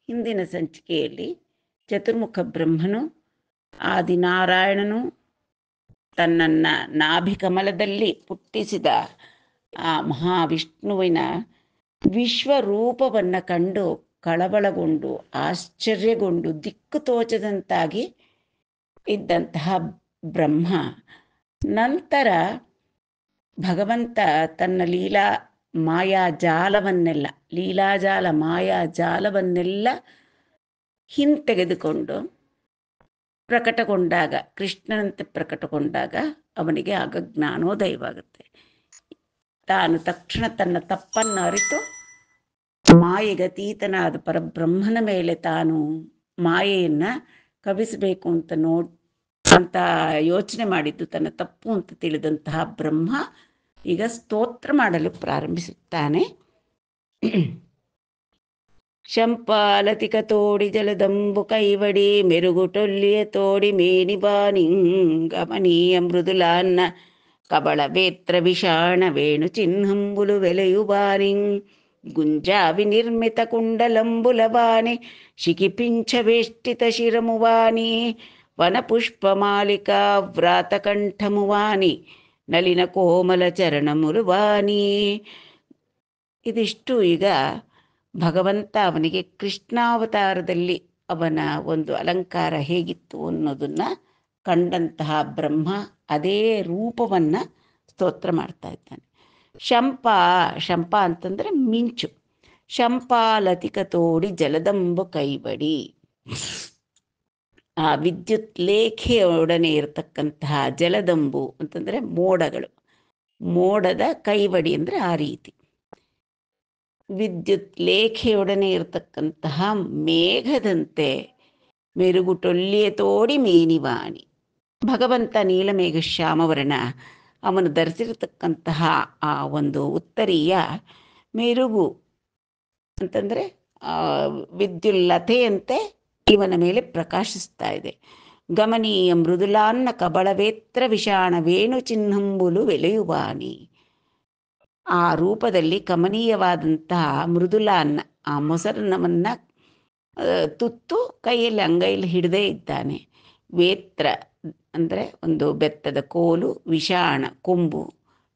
ಹಿಂದಿನ ಸಂಚಿಕೆಯಲ್ಲಿ ಚತುರ್ಮುಖ ಬ್ರಹ್ಮನು ಆದಿನಾರಾಯಣನು ತನ್ನನ್ನು ನಾಭಿಕಮಲದಲ್ಲಿ ಪುಟ್ಟಿಸಿದ ಆ ಮಹಾವಿಷ್ಣುವಿನ ವಿಶ್ವರೂಪವನ್ನು ಕಂಡು ಕಳವಳಗೊಂಡು ಆಶ್ಚರ್ಯಗೊಂಡು ದಿಕ್ಕು ತೋಚದಂತಾಗಿ ಇದ್ದಂತಹ ಬ್ರಹ್ಮ ನಂತರ ಭಗವಂತ ತನ್ನ ಲೀಲಾಜಾಲ ಮಾಯಾಜಾಲವನ್ನೆಲ್ಲ ಹಿಂತೆಗೆದುಕೊಂಡು ಪ್ರಕಟಗೊಂಡಾಗ, ಕೃಷ್ಣನಂತೆ ಪ್ರಕಟಗೊಂಡಾಗ ಅವನಿಗೆ ಆಗ ಜ್ಞಾನೋದಯವಾಗುತ್ತೆ. ತಾನು ತಕ್ಷಣ ತನ್ನ ತಪ್ಪನ್ನು ಅರಿತು ಮಾಯೆಗತೀತನಾದ ಪರಬ್ರಹ್ಮನ ಮೇಲೆ ತಾನು ಮಾಯೆಯನ್ನು ಕವಿಸಬೇಕು ಅಂತ ಯೋಚನೆ ಮಾಡಿದ್ದು ತನ್ನ ತಪ್ಪು ಅಂತ ತಿಳಿದಂತಹ ಬ್ರಹ್ಮ ಈಗ ಸ್ತೋತ್ರ ಮಾಡಲು ಪ್ರಾರಂಭಿಸುತ್ತಾನೆ. ಶಂಪಾಲತಿಕ ತೋಡಿ ಜಲದಂಬು ಕೈವಡಿ ಮೆರುಗುಟೊಲ್ಲಿಯ ತೋಡಿ ಮೇನಿಬಾನಿಂಗಮನೀಯ ಮೃದುಲಾನ್ನ ಕಬಳ ವೇತ್ರ ವಿಷಾಣ ವೇಣು ಚಿಹ್ನಂಬುಲು ವೆಲೆಯುಬಾನಿಂ ಗುಂಜಾವಿ ನಿರ್ಮಿತ ಕುಂಡಲಂಬುಲವಾಣಿ ಶಿಖಿಪಿಂಚ ವೇಷ್ಟಿತ ಶಿರಮುವಾನಿ ವನಪುಷ್ಪಮಾಲಿಕಾ ವ್ರಾತಕಂಠಮುವಾನಿ ನಲಿನ ಕೋಮಲ ಚರಣಮುರುವಾನಿ. ಇದಿಷ್ಟು ಈಗ ಭಗವಂತ ಅವನಿಗೆ ಕೃಷ್ಣಾವತಾರದಲ್ಲಿ ಅವನ ಒಂದು ಅಲಂಕಾರ ಹೇಗಿತ್ತು ಅನ್ನೋದನ್ನು ಕಂಡಂತಹ ಬ್ರಹ್ಮ ಅದೇ ರೂಪವನ್ನು ಸ್ತೋತ್ರ ಮಾಡ್ತಾ ಇದ್ದಾನೆ. ಶಂಪ ಅಂತಂದರೆ ಮಿಂಚು. ಶಂಪಾಲತಿಕ ತೋಡಿ ಜಲದಂಬು ಕೈಬಡಿ, ಆ ವಿದ್ಯುತ್ ಲೇಖೆಯೊಡನೆ ಇರತಕ್ಕಂತಹ ಜಲದಂಬು ಅಂತಂದರೆ ಮೋಡಗಳು, ಮೋಡದ ಕೈವಡಿ ಅಂದರೆ ಆ ರೀತಿ. ವಿದ್ಯುತ್ ಲೇಖೆಯೊಡನೆ ಇರತಕ್ಕಂತಹ ಮೇಘದಂತೆ ಮೆರುಗುಟೊಲ್ಲಿಯ ತೋಡಿ ಮೇನಿವಾಣಿ. ಭಗವಂತ ನೀಲಮೇಘ ಶ್ಯಾಮವರ್ಣ, ಅವನು ಧರಿಸಿರತಕ್ಕಂತಹ ಆ ಒಂದು ಉತ್ತರೀಯ ಮೆರುಗು ಅಂತಂದರೆ ವಿದ್ಯುಲ್ಲತೆಯಂತೆ ಇವನ ಮೇಲೆ ಪ್ರಕಾಶಿಸ್ತಾ ಇದೆ. ಗಮನೀಯ ಮೃದುಲಾನ್ನ ಕಬಳವೇತ್ರ ವಿಷಾಣ ವೇಣು ಚಿಹ್ನಂಬುಲು ವೆಲೆಯುವಾನಿ. ಆ ರೂಪದಲ್ಲಿ ಕಮನೀಯವಾದಂತಹ ಮೃದುಲಾನ್ನ, ಆ ಮೊಸರನ್ನವನ್ನು ತುತ್ತು ಕೈಯಲ್ಲಿ ಅಂಗೈಯಲ್ಲಿ ಹಿಡದೇ ಇದ್ದಾನೆ. ವೇತ್ರ ಅಂದರೆ ಒಂದು ಬೆತ್ತದ ಕೋಲು, ವಿಷಾಣ ಕೊಂಬು,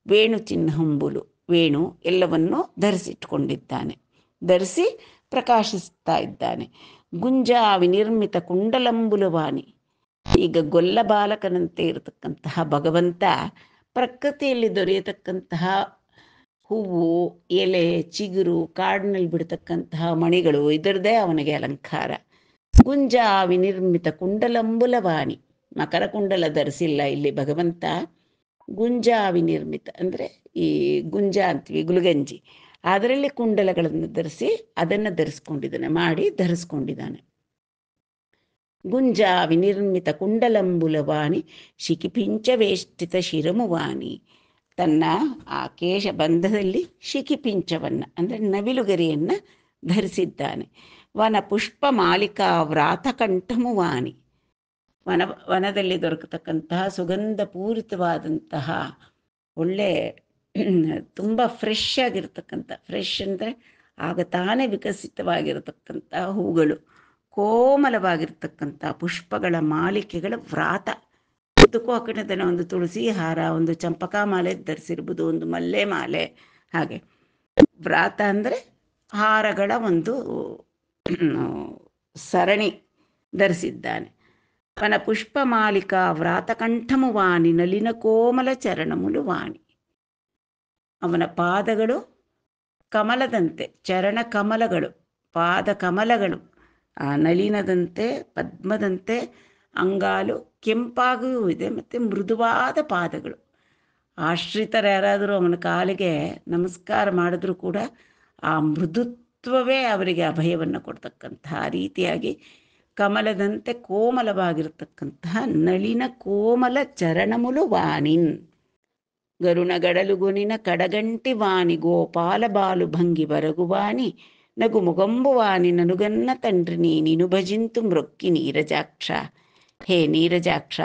ವೇಣು ಚಿಹ್ನಂಬುಲು ವೇಣು ಎಲ್ಲವನ್ನೂ ಧರಿಸಿಟ್ಕೊಂಡಿದ್ದಾನೆ, ಧರಿಸಿ ಪ್ರಕಾಶಿಸ್ತಾ ಇದ್ದಾನೆ. ಗುಂಜಾವಿ ನಿರ್ಮಿತ ಕುಂಡಲಂಬುಲವಾಣಿ. ಈಗ ಗೊಲ್ಲ ಬಾಲಕನಂತೆ ಇರತಕ್ಕಂತಹ ಭಗವಂತ ಪ್ರಕೃತಿಯಲ್ಲಿ ದೊರೆಯತಕ್ಕಂತಹ ಹೂವು, ಎಲೆ, ಚಿಗುರು, ಕಾಡಿನಲ್ಲಿ ಬಿಡ್ತಕ್ಕಂತಹ ಮಣಿಗಳು, ಇದರದೇ ಅವನಿಗೆ ಅಲಂಕಾರ. ಗುಂಜಾವಿ ನಿರ್ಮಿತ ಕುಂಡಲಂಬುಲವಾಣಿ, ಮಕರ ಕುಂಡಲ ಧರಿಸಿಲ್ಲ ಇಲ್ಲಿ ಭಗವಂತ. ಗುಂಜಾವಿ ನಿರ್ಮಿತ ಅಂದರೆ ಈ ಗುಂಜ ಅಂತೀವಿ, ಗುಲ್ಗಂಜಿ, ಅದರಲ್ಲಿ ಕುಂಡಲಗಳನ್ನು ಧರಿಸಿ ಅದನ್ನು ಧರಿಸ್ಕೊಂಡಿದ್ದಾನೆ. ಗುಂಜಾವಿ ನಿರ್ಮಿತ ಕುಂಡಲಂಬುಲವಾಣಿ ಶಿಖಿಪಿಂಚ ವೇಷ್ಟಿತ ಶಿರಮುವಾನಿ. ತನ್ನ ಆ ಕೇಶಬಂಧದಲ್ಲಿ ಶಿಖಿಪಿಂಚವನ್ನು ಅಂದರೆ ನವಿಲುಗರಿಯನ್ನು ಧರಿಸಿದ್ದಾನೆ. ವನ ಪುಷ್ಪ ಮಾಲಿಕಾ ವ್ರಾತಕಂಠಮುವಾನಿ. ವನದಲ್ಲಿ ದೊರಕತಕ್ಕಂತಹ ಸುಗಂಧ ಪೂರಿತವಾದಂತಹ ಒಳ್ಳೆ ತುಂಬ ಫ್ರೆಶ್ ಆಗಿರ್ತಕ್ಕಂಥ, ಫ್ರೆಶ್ ಅಂದರೆ ಆಗ ತಾನೇ ವಿಕಸಿತವಾಗಿರತಕ್ಕಂಥ ಹೂಗಳು, ಕೋಮಲವಾಗಿರ್ತಕ್ಕಂಥ ಪುಷ್ಪಗಳ ಮಾಲಿಕೆಗಳ ವ್ರಾತ. ಇದಕ್ಕೂ ಹಾಕಿನ ಒಂದು ತುಳಸಿ ಹಾರ, ಒಂದು ಚಂಪಕ ಮಾಲೆ ಧರಿಸಿರ್ಬೋದು, ಒಂದು ಮಲ್ಲೆ ಮಾಲೆ. ಹಾಗೆ ವ್ರಾತ ಅಂದರೆ ಹಾರಗಳ ಒಂದು ಸರಣಿ ಧರಿಸಿದ್ದಾನೆ. ವನ ಪುಷ್ಪ ಮಾಲಿಕಾ ವ್ರಾತಕಂಠಮುವಾನಿ ನಲಿನ ಕೋಮಲ ಚರಣಮುಲುವಾಣಿ. ಅವನ ಪಾದಗಳು ಕಮಲದಂತೆ, ಚರಣ ಕಮಲಗಳು, ಪಾದ ಕಮಲಗಳು ಆ ನಳಿನದಂತೆ, ಪದ್ಮದಂತೆ, ಅಂಗಾಲು ಕೆಂಪಾಗಿಯೂ ಇದೆ, ಮತ್ತು ಮೃದುವಾದ ಪಾದಗಳು. ಆಶ್ರಿತರು ಯಾರಾದರೂ ಅವನ ಕಾಲಿಗೆ ನಮಸ್ಕಾರ ಮಾಡಿದ್ರೂ ಕೂಡ ಆ ಮೃದುತ್ವವೇ ಅವರಿಗೆ ಅಭಯವನ್ನು ಕೊಡ್ತಕ್ಕಂತಹ ರೀತಿಯಾಗಿ ಕಮಲದಂತೆ ಕೋಮಲವಾಗಿರತಕ್ಕಂತಹ ನಳಿನ ಕೋಮಲ ಚರಣಮುಲು ವಾಣಿನ್. ಗರುಣಗಡಲುಗುನಿನ ಕಡಗಂಟಿ ವಾಣಿ ಗೋಪಾಲ ಬಾಲು ಭಂಗಿ ಬರಗುವಾಣಿ ನಗು ಮುಗಂಬುವಾಣಿ ನನುಗನ್ನ ತಂಡ್ರಿ ನೀನು ಭಜಿಂತು ಮೃಕ್ಕಿ ನೀರಜಾಕ್ಷ. ಹೇ ನೀರಜಾಕ್ಷ,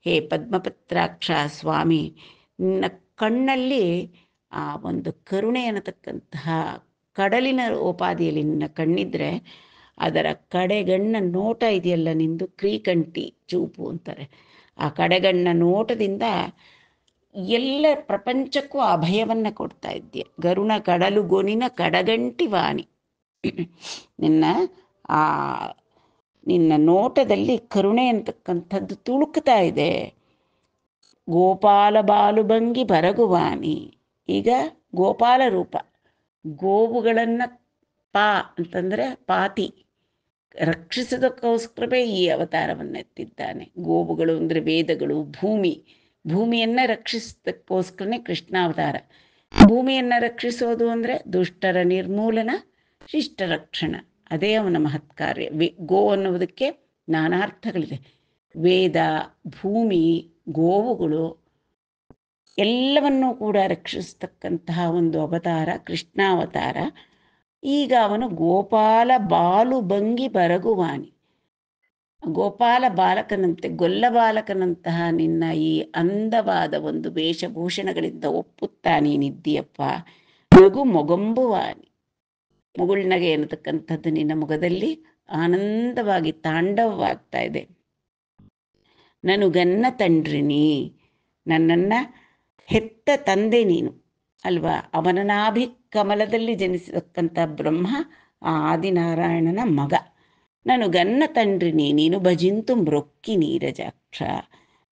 ಹೇ ಪದ್ಮಪತ್ರಾಕ್ಷ ಸ್ವಾಮಿ, ನಿನ್ನ ಕಣ್ಣಲ್ಲಿ ಆ ಒಂದು ಕರುಣೆ ಅನ್ನತಕ್ಕಂತಹ ಕಡಲಿನ ಉಪಾದಿಯಲ್ಲಿ ನಿನ್ನ ಕಣ್ಣಿದ್ರೆ ಅದರ ಕಡೆಗಣ್ಣ ನೋಟ ಇದೆಯಲ್ಲ ನಿಂದು, ಕ್ರೀಕಂಠಿ ಚೂಪು ಅಂತಾರೆ. ಆ ಕಡೆಗಣ್ಣ ನೋಟದಿಂದ ಎಲ್ಲ ಪ್ರಪಂಚಕ್ಕೂ ಅಭಯವನ್ನು ಕೊಡ್ತಾ ಇದ್ದೀಯ. ಗರುಣ ಕಡಲು ಗೊನಿನ ಕಡಗಂಟಿ ವಾಣಿ. ನಿನ್ನ ಆ ನಿನ್ನ ನೋಟದಲ್ಲಿ ಕರುಣೆ ಅಂತಕ್ಕಂಥದ್ದು ತುಳುಕ್ತಾ ಇದೆ. ಗೋಪಾಲ ಬಾಲುಭಂಗಿ ಬರಗುವಾಣಿ. ಈಗ ಗೋಪಾಲ ರೂಪ, ಗೋವುಗಳನ್ನು ಅಂತಂದರೆ ಪಾತಿ ರಕ್ಷಿಸೋದಕ್ಕೋಸ್ಕರವೇ ಈ ಅವತಾರವನ್ನೆತ್ತಿದ್ದಾನೆ. ಗೋವುಗಳು ಅಂದರೆ ವೇದಗಳು, ಭೂಮಿಯನ್ನು ರಕ್ಷಿಸೋದಕ್ಕೋಸ್ಕರನೇ ಕೃಷ್ಣಾವತಾರ. ಭೂಮಿಯನ್ನು ರಕ್ಷಿಸೋದು ಅಂದರೆ ದುಷ್ಟರ ನಿರ್ಮೂಲನ, ಶಿಷ್ಟ ರಕ್ಷಣ, ಅದೇ ಅವನ ಮಹತ್ ಕಾರ್ಯ. ಗೋ ಅನ್ನುವುದಕ್ಕೆ ನಾನಾರ್ಥಗಳಿದೆ. ವೇದ, ಭೂಮಿ, ಗೋವುಗಳು ಎಲ್ಲವನ್ನೂ ಕೂಡ ರಕ್ಷಿಸ್ತಕ್ಕಂತಹ ಒಂದು ಅವತಾರ ಕೃಷ್ಣಾವತಾರ. ಈಗ ಅವನು ಗೋಪಾಲ ಬಾಲುಭಂಗಿ ಬರಗುವಾಣಿ. ಗೋಪಾಲ ಬಾಲಕನಂತೆ, ಗೊಲ್ಲ ಬಾಲಕನಂತಹ ನಿನ್ನ ಈ ಅಂದವಾದ ಒಂದು ವೇಷಭೂಷಣಗಳಿಂದ ಒಪ್ಪುತ್ತಾ ನೀನಿದ್ದೀಯಪ್ಪ. ನಗು ಮೊಗಂಬುವಾಣಿ. ಮುಗುಳ್ನಗೆ ಅನ್ನತಕ್ಕಂಥದ್ದು ನಿನ್ನ ಮುಖದಲ್ಲಿ ಆನಂದವಾಗಿ ತಾಂಡವವಾಗ್ತಾ ಇದೆ. ನನಗನ್ನ ತಂಡ್ರಿನಿ, ನನ್ನನ್ನು ಹೆತ್ತ ತಂದೆ ನೀನು ಅಲ್ವಾ. ಅವನ ನಾಭಿ ಕಮಲದಲ್ಲಿ ಜನಿಸತಕ್ಕಂಥ ಬ್ರಹ್ಮ ಆ ಆದಿನಾರಾಯಣನ ಮಗ. ನನಗನ್ನ ತಂಡ್ರಿನಿ, ನೀನು ಭಜಿಂತು ಮೃಕ್ಕಿ ನೀರಜಾಕ್ಷ.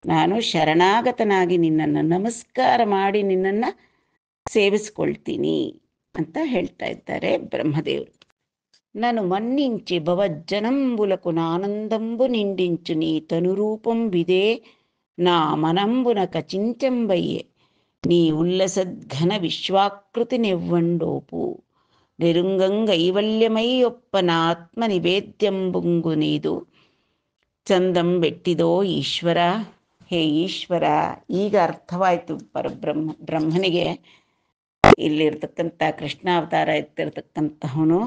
ನಾನು ಶರಣಾಗತನಾಗಿ ನಿನ್ನನ್ನು ನಮಸ್ಕಾರ ಮಾಡಿ ನಿನ್ನನ್ನು ಸೇವಿಸ್ಕೊಳ್ತೀನಿ ಅಂತ ಹೇಳ್ತಾ ಇದ್ದಾರೆ ಬ್ರಹ್ಮದೇವರು. ನಾನು ಮನ್ನಿಂಚಿ ಭವಜ್ಜನಂಬುలకు నానందంబు నిండించు నీ తనురూపం విదే నా మనంబున కచించెంబయ్యే నీ ఉల్లసద్ఘన విశ్వాకృతి నెవ్వండోపు నెరుంగంగైవల్యమై ಒಪ್ಪನ ಆತ್ಮ ನಿವೇದ್ಯಂಬುಂಗು ನೀದು ಚಂದಂ ಬೆಟ್ಟಿದೋ ಈಶ್ವರ. ಹೇ ಈಶ್ವರ, ಈಗ ಅರ್ಥವಾಯಿತು ಬ್ರಹ್ಮನಿಗೆ ಇಲ್ಲಿರ್ತಕ್ಕಂಥ ಕೃಷ್ಣಾವತಾರ ಎತ್ತಿರ್ತಕ್ಕಂಥವನು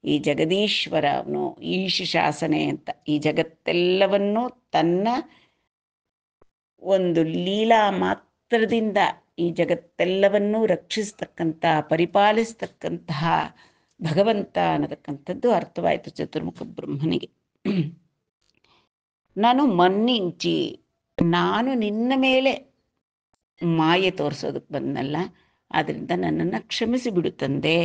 ಈ ಜಗದೀಶ್ವರ, ಅವನು ಈಶ ಶಾಸನೆ ಅಂತ ಈ ಜಗತ್ತೆಲ್ಲವನ್ನೂ ತನ್ನ ಒಂದು ಲೀಲಾ ಮಾತ್ರದಿಂದ ಈ ಜಗತ್ತೆಲ್ಲವನ್ನೂ ರಕ್ಷಿಸ್ತಕ್ಕಂತಹ, ಪರಿಪಾಲಿಸ್ತಕ್ಕಂತಹ ಭಗವಂತ ಅನ್ನತಕ್ಕಂಥದ್ದು ಅರ್ಥವಾಯಿತು ಚತುರ್ಮುಖ ಬ್ರಹ್ಮನಿಗೆ. ನಾನು ಮನ್ನಿಂಚಿ, ನಾನು ನಿನ್ನ ಮೇಲೆ ಮಾಯೆ ತೋರಿಸೋದಕ್ಕೆ ಬಂದನಲ್ಲ, ಆದ್ದರಿಂದ ನನ್ನನ್ನು ಕ್ಷಮಿಸಿಬಿಡು ತಂದೆ.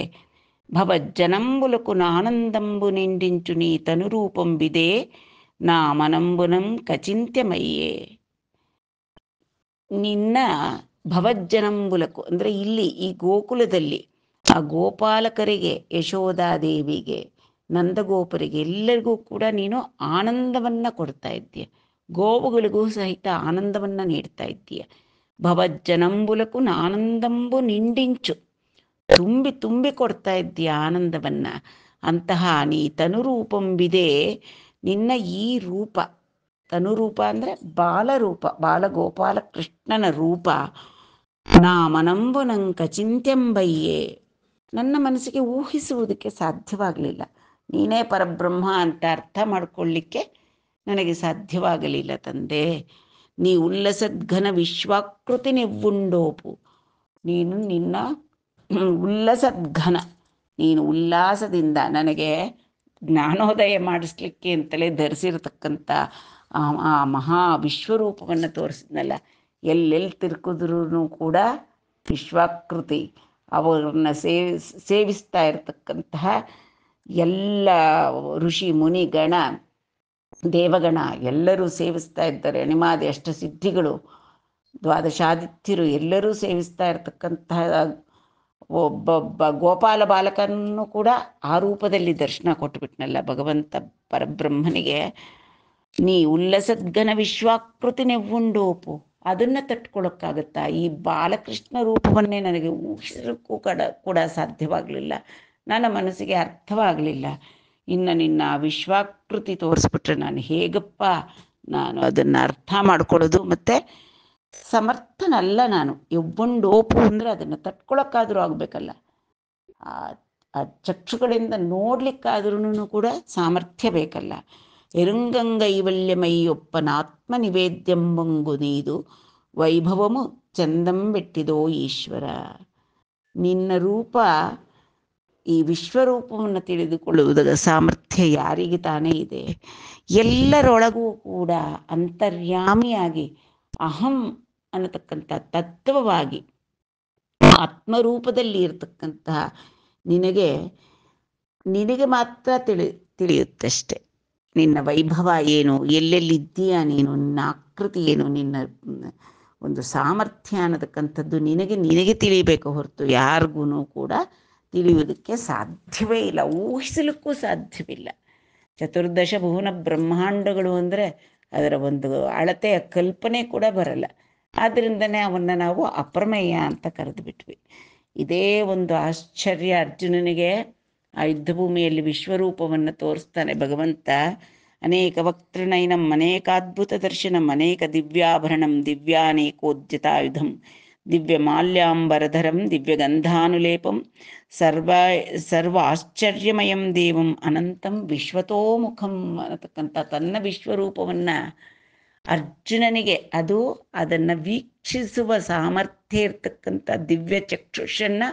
ಭವಜ್ಜನಂಬುలకు నానందంబు నిండించు నీ తనురూపం విదే నా మనంబునం ಕಚಿಂತ್ಯಮಯ್ಯೇ. ನಿನ್ನ ಭವಜ್ಜನಂಬುలకు ಅಂದರೆ ಇಲ್ಲಿ ಈ ಗೋಕುಲದಲ್ಲಿ ಆ ಗೋಪಾಲಕರಿಗೆ, ಯಶೋಧಾದೇವಿಗೆ, ನಂದಗೋಪರಿಗೆ ಎಲ್ಲರಿಗೂ ಕೂಡ ನೀನು ಆನಂದವನ್ನು ಕೊಡ್ತಾ ಇದ್ದೀಯ. ಗೋವುಗಳಿಗೂ ಸಹಿತ ಆನಂದವನ್ನು ನೀಡ್ತಾ ಇದ್ದೀಯ. ಭವಜ್ಜನಂಬುలకు ನಾನಂದಂಬು ನಿಂಡಿಂಚು, ತುಂಬಿ ತುಂಬಿ ಕೊಡ್ತಾ ಇದ್ದೀಯ ಆನಂದವನ್ನು. ಅಂತಹ ನೀ ತನುರೂಪಂಬಿದೆ, ನಿನ್ನ ಈ ರೂಪ, ತನುರೂಪ ಅಂದರೆ ಬಾಲರೂಪ, ಬಾಲಗೋಪಾಲ ಕೃಷ್ಣನ ರೂಪ. ನಾ ಮನಂಬುನಂಕ ಚಿಂತ್ಯಂಬಯ್ಯೇ, ನನ್ನ ಮನಸ್ಸಿಗೆ ಊಹಿಸುವುದಕ್ಕೆ ಸಾಧ್ಯವಾಗಲಿಲ್ಲ. ನೀನೇ ಪರಬ್ರಹ್ಮ ಅಂತ ಅರ್ಥ ಮಾಡಿಕೊಳ್ಳಿಕ್ಕೆ ನನಗೆ ಸಾಧ್ಯವಾಗಲಿಲ್ಲ ತಂದೆ. ನೀ ಉಲ್ಲಸದ್ಘನ ವಿಶ್ವಾಕೃತಿ ನಿವ್ವುಂಡೋಪು, ನೀನು ನಿನ್ನ ಉಲ್ಲಸದ್ಘನ, ನೀನು ಉಲ್ಲಾಸದಿಂದ ನನಗೆ ಜ್ಞಾನೋದಯ ಮಾಡಿಸ್ಲಿಕ್ಕೆ ಅಂತಲೇ ಧರಿಸಿರತಕ್ಕಂಥ ಆ ಮಹಾ ವಿಶ್ವರೂಪವನ್ನು ತೋರಿಸಿದ್ನಲ್ಲ. ಎಲ್ಲೆಲ್ಲಿ ತಿರ್ಕಿದ್ರೂ ಕೂಡ ವಿಶ್ವಾಕೃತಿ, ಅವರನ್ನು ಸೇವಿಸ್ತಾ ಇರತಕ್ಕಂತಹ ಎಲ್ಲ ಋಷಿ ಮುನಿ ಗಣ ದೇವಗಣ ಎಲ್ಲರೂ ಸೇವಿಸ್ತಾ ಇದ್ದಾರೆ. ಅಣಿಮಾದಿ ಅಷ್ಟಸಿದ್ಧಿಗಳು, ದ್ವಾದಶಾದಿತ್ಯರು ಎಲ್ಲರೂ ಸೇವಿಸ್ತಾ ಇರತಕ್ಕಂತಹ ಒಬ್ಬೊಬ್ಬ ಗೋಪಾಲ ಬಾಲಕನನ್ನು ಕೂಡ ಆ ರೂಪದಲ್ಲಿ ದರ್ಶನ ಕೊಟ್ಟುಬಿಟ್ನಲ್ಲ ಭಗವಂತ ಪರಬ್ರಹ್ಮನಿಗೆ. ನೀ ಉಲ್ಲಸದ್ಘನ ವಿಶ್ವಾಕೃತಿ ನೆವ್ವುಂಡೋಪು, ಅದನ್ನು ತಟ್ಕೊಳಕ್ಕಾಗತ್ತಾ? ಈ ಬಾಲಕೃಷ್ಣ ರೂಪವನ್ನೇ ನನಗೆ ಊಹಿಸೋಕ್ಕೂ ಕೂಡ ಸಾಧ್ಯವಾಗಲಿಲ್ಲ, ನನ್ನ ಮನಸ್ಸಿಗೆ ಅರ್ಥವಾಗಲಿಲ್ಲ. ಇನ್ನು ನಿನ್ನ ವಿಶ್ವಾಕೃತಿ ತೋರಿಸ್ಬಿಟ್ರೆ ನಾನು ಹೇಗಪ್ಪ ನಾನು ಅದನ್ನು ಅರ್ಥ ಮಾಡ್ಕೊಳ್ಳೋದು? ಮತ್ತು ಸಮರ್ಥನಲ್ಲ ನಾನು. ಎವ್ವಂಡೋಪು ಅಂದರೆ ಅದನ್ನು ತಟ್ಕೊಳಕ್ಕಾದರೂ ಆಗಬೇಕಲ್ಲ, ಆ ಚಕ್ಷುಗಳಿಂದ ನೋಡ್ಲಿಕ್ಕಾದ್ರೂ ಕೂಡ ಸಾಮರ್ಥ್ಯ ಬೇಕಲ್ಲ. ಎರುಂಗಂಗೈವಲ್ಯಮಯ್ಯೊಪ್ಪನಾತ್ಮ ನಿವೇದ್ಯಂಬಂಗು ನೀದು ವೈಭವಮು ಚಂದಂ ಬೆಟ್ಟಿದೋ ಈಶ್ವರ. ನಿನ್ನ ರೂಪ ಈ ವಿಶ್ವರೂಪವನ್ನು ತಿಳಿದುಕೊಳ್ಳುವುದರ ಸಾಮರ್ಥ್ಯ ಯಾರಿಗೆ ತಾನೇ ಇದೆ? ಎಲ್ಲರೊಳಗೂ ಕೂಡ ಅಂತರ್ಯಾಮಿಯಾಗಿ ಅಹಂ ಅನ್ನತಕ್ಕಂಥ ತತ್ವವಾಗಿ ಆತ್ಮರೂಪದಲ್ಲಿ ಇರತಕ್ಕಂತಹ ನಿನಗೆ ಮಾತ್ರ ತಿಳಿಯುತ್ತಷ್ಟೆ. ನಿನ್ನ ವೈಭವ ಏನು, ಎಲ್ಲೆಲ್ಲಿದ್ದೀಯ ನೀನು, ನಿನ್ನ ಆಕೃತಿ ಏನು, ನಿನ್ನ ಒಂದು ಸಾಮರ್ಥ್ಯ ಅನ್ನತಕ್ಕಂಥದ್ದು ನಿನಗೆ ತಿಳಿಬೇಕು ಹೊರತು ಯಾರಿಗೂ ಕೂಡ ತಿಳಿಯುವುದಕ್ಕೆ ಸಾಧ್ಯವೇ ಇಲ್ಲ, ಊಹಿಸಲಿಕ್ಕೂ ಸಾಧ್ಯವಿಲ್ಲ. ಚತುರ್ದಶ ಭುವನ ಬ್ರಹ್ಮಾಂಡಗಳು ಅಂದರೆ ಅದರ ಒಂದು ಅಳತೆಯ ಕಲ್ಪನೆ ಕೂಡ ಬರಲ್ಲ. ಆದ್ದರಿಂದನೇ ಅವನ್ನು ನಾವು ಅಪ್ರಮೇಯ ಅಂತ ಕರೆದು ಬಿಟ್ವಿ. ಇದೇ ಒಂದು ಆಶ್ಚರ್ಯ ಅರ್ಜುನನಿಗೆ ಆ ಯುದ್ಧಭೂಮಿಯಲ್ಲಿ ವಿಶ್ವರೂಪವನ್ನು ತೋರಿಸ್ತಾನೆ ಭಗವಂತ. ಅನೇಕ ವಕ್ತೃನೈನಂ ಅನೇಕಾದ್ಭುತ ದರ್ಶನಂ ಅನೇಕ ದಿವ್ಯಾಭರಣಂ ದಿವ್ಯಾನೇಕೋದ್ಯತಾಯುಧಂ ದಿವ್ಯ ಮಾಲ್ಯಾಂಬರಧರಂ ದಿವ್ಯಗಂಧಾನುಲೇಪಂ ಸರ್ವ ಆಶ್ಚರ್ಯಮಯಂ ದೇವಂ ಅನಂತಂ ವಿಶ್ವತೋಮುಖಂ ಅನ್ನತಕ್ಕಂಥ ತನ್ನ ವಿಶ್ವರೂಪವನ್ನು ಅರ್ಜುನನಿಗೆ ಅದನ್ನು ವೀಕ್ಷಿಸುವ ಸಾಮರ್ಥ್ಯ ಇರ್ತಕ್ಕಂಥ ದಿವ್ಯ ಚಕ್ಷುಷನ್ನು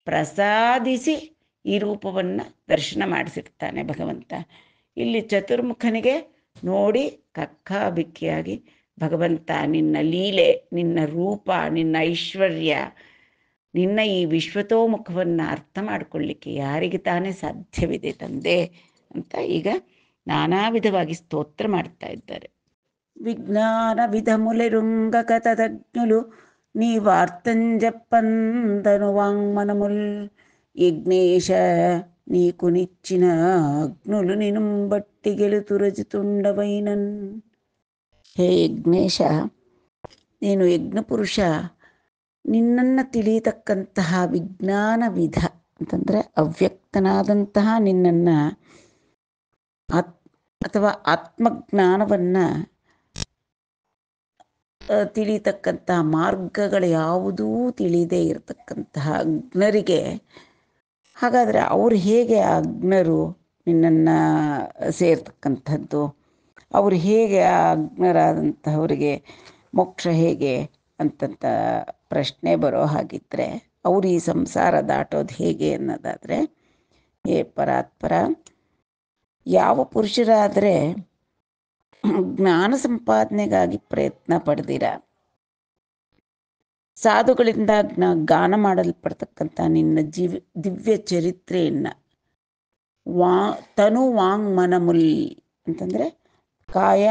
ಪ್ರಸಾದಿಸಿ ಈ ರೂಪವನ್ನು ದರ್ಶನ ಮಾಡಿಸಿರ್ತಾನೆ ಭಗವಂತ. ಇಲ್ಲಿ ಚತುರ್ಮುಖನಿಗೆ ನೋಡಿ ಕಕ್ಕಾಬಿಕ್ಕಿಯಾಗಿ ಭಗವಂತ ನಿನ್ನ ಲೀಲೆ, ನಿನ್ನ ರೂಪ, ನಿನ್ನ ಐಶ್ವರ್ಯ, ನಿನ್ನ ಈ ವಿಶ್ವತೋಮುಖವನ್ನು ಅರ್ಥ ಮಾಡಿಕೊಳ್ಳಿಕ್ಕೆ ಯಾರಿಗೆ ತಾನೇ ಸಾಧ್ಯವಿದೆ ತಂದೆ ಅಂತ ಈಗ ನಾನಾ ವಿಧವಾಗಿ ಸ್ತೋತ್ರ ಮಾಡ್ತಾ ಇದ್ದಾರೆ. విజ్ఞాన విధములెరుంగ కథజ్ఞులు నీ వార్తంజప్పందను వాంగ్మనముల్ యజ్ఞేశ నీకు నిచ్చిన అగ్నులు నిను బట్టి గెలుతురజుతుండవైనన్. ಹೇ ಯಜ್ಞೇಶ, ನೀನು ಯಜ್ಞಪುರುಷ, ನಿನ್ನನ್ನು ತಿಳಿಯತಕ್ಕಂತಹ ವಿಜ್ಞಾನ ವಿಧ ಅಂತಂದರೆ ಅವ್ಯಕ್ತನಾದಂತಹ ನಿನ್ನನ್ನು ಅಥವಾ ಆತ್ಮಜ್ಞಾನವನ್ನು ತಿಳಿತಕ್ಕಂತಹ ಮಾರ್ಗಗಳು ಯಾವುದೂ ತಿಳಿಯದೇ ಇರತಕ್ಕಂತಹ ಅಗ್ನರಿಗೆ, ಹಾಗಾದರೆ ಅವರು ಹೇಗೆ ಆ ಅಗ್ನರು ನಿನ್ನನ್ನು ಸೇರ್ತಕ್ಕಂಥದ್ದು? ಅವರು ಹೇಗೆ ಆ ಅಗ್ನರಾದಂತಹವರಿಗೆ ಮೋಕ್ಷ ಹೇಗೆ ಅಂತಂತ ಪ್ರಶ್ನೆ ಬರೋ ಹಾಗಿದ್ದರೆ ಅವರು ಈ ಸಂಸಾರ ದಾಟೋದು ಹೇಗೆ ಅನ್ನೋದಾದರೆ, ಹೇ ಪರಾತ್ಪರ, ಯಾವ ಪುರುಷರಾದರೆ ಜ್ಞಾನ ಸಂಪಾದನೆಗಾಗಿ ಪ್ರಯತ್ನ ಪಡೆದಿರ, ಸಾಧುಗಳಿಂದ ಗಾನ ಮಾಡಲ್ಪಡ್ತಕ್ಕಂಥ ನಿನ್ನ ದಿವ್ಯ ಚರಿತ್ರೆಯನ್ನು ತನು ವಾಂಗ್ ಮನಮುಲ್ ಅಂತಂದರೆ ಕಾಯ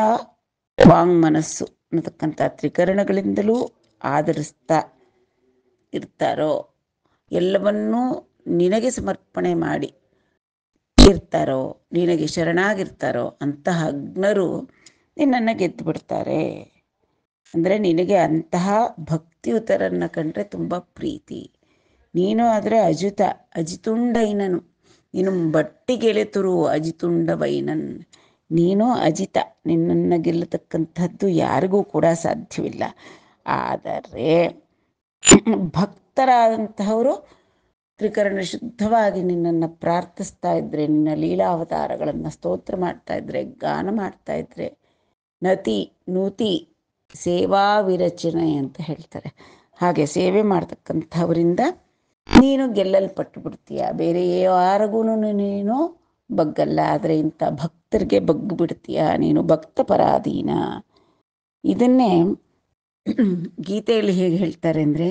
ವಾಂಗ್ ಮನಸ್ಸು ಅನ್ನತಕ್ಕಂಥ ತ್ರಿಕರಣಗಳಿಂದಲೂ ಆಧರಿಸ್ತಾ ಇರ್ತಾರೋ, ಎಲ್ಲವನ್ನೂ ನಿನಗೆ ಸಮರ್ಪಣೆ ಮಾಡಿ ಇರ್ತಾರೋ, ನಿನಗೆ ಶರಣಾಗಿರ್ತಾರೋ ಅಂತಹ ಅಗ್ನರು ನಿನ್ನನ್ನು ಗೆದ್ದು ಬಿಡ್ತಾರೆ. ಅಂದರೆ ನಿನಗೆ ಅಂತಹ ಭಕ್ತಿಯುತರನ್ನು ಕಂಡ್ರೆ ತುಂಬ ಪ್ರೀತಿ. ನೀನು ಆದರೆ ಅಜಿತುಂಡೈನನು, ನೀನು ಬಟ್ಟಿಗೆಳೆತುರು ಅಜಿತುಂಡವೈನನ್, ನೀನು ಅಜಿತ, ನಿನ್ನನ್ನು ಗೆಲ್ಲತಕ್ಕಂಥದ್ದು ಯಾರಿಗೂ ಕೂಡ ಸಾಧ್ಯವಿಲ್ಲ. ಆದರೆ ಭಕ್ತರಾದಂತಹವರು ತ್ರಿಕರಣ ಶುದ್ಧವಾಗಿ ನಿನ್ನನ್ನು ಪ್ರಾರ್ಥಿಸ್ತಾ ಇದ್ದರೆ, ನಿನ್ನ ಲೀಲಾವತಾರಗಳನ್ನು ಸ್ತೋತ್ರ ಮಾಡ್ತಾ ಇದ್ದರೆ, ಗಾನ ಮಾಡ್ತಾ ಇದ್ದರೆ, ನೂತಿ ಸೇವಾ ವಿರಚನೆ ಅಂತ ಹೇಳ್ತಾರೆ, ಹಾಗೆ ಸೇವೆ ಮಾಡ್ತಕ್ಕಂಥವರಿಂದ ನೀನು ಗೆಲ್ಲಲ್ಪಟ್ಟು ಬಿಡ್ತೀಯ. ಬೇರೆ ಯಾರಿಗೂ ನೀನು ಬಗ್ಗಲ್ಲ, ಆದರೆ ಇಂಥ ಭಕ್ತರಿಗೆ ಬಗ್ಗು ಬಿಡ್ತೀಯ, ನೀನು ಭಕ್ತ ಪರಾಧೀನ. ಇದನ್ನೇ ಗೀತೆಯಲ್ಲಿ ಹೇಗೆ ಹೇಳ್ತಾರೆ ಅಂದರೆ,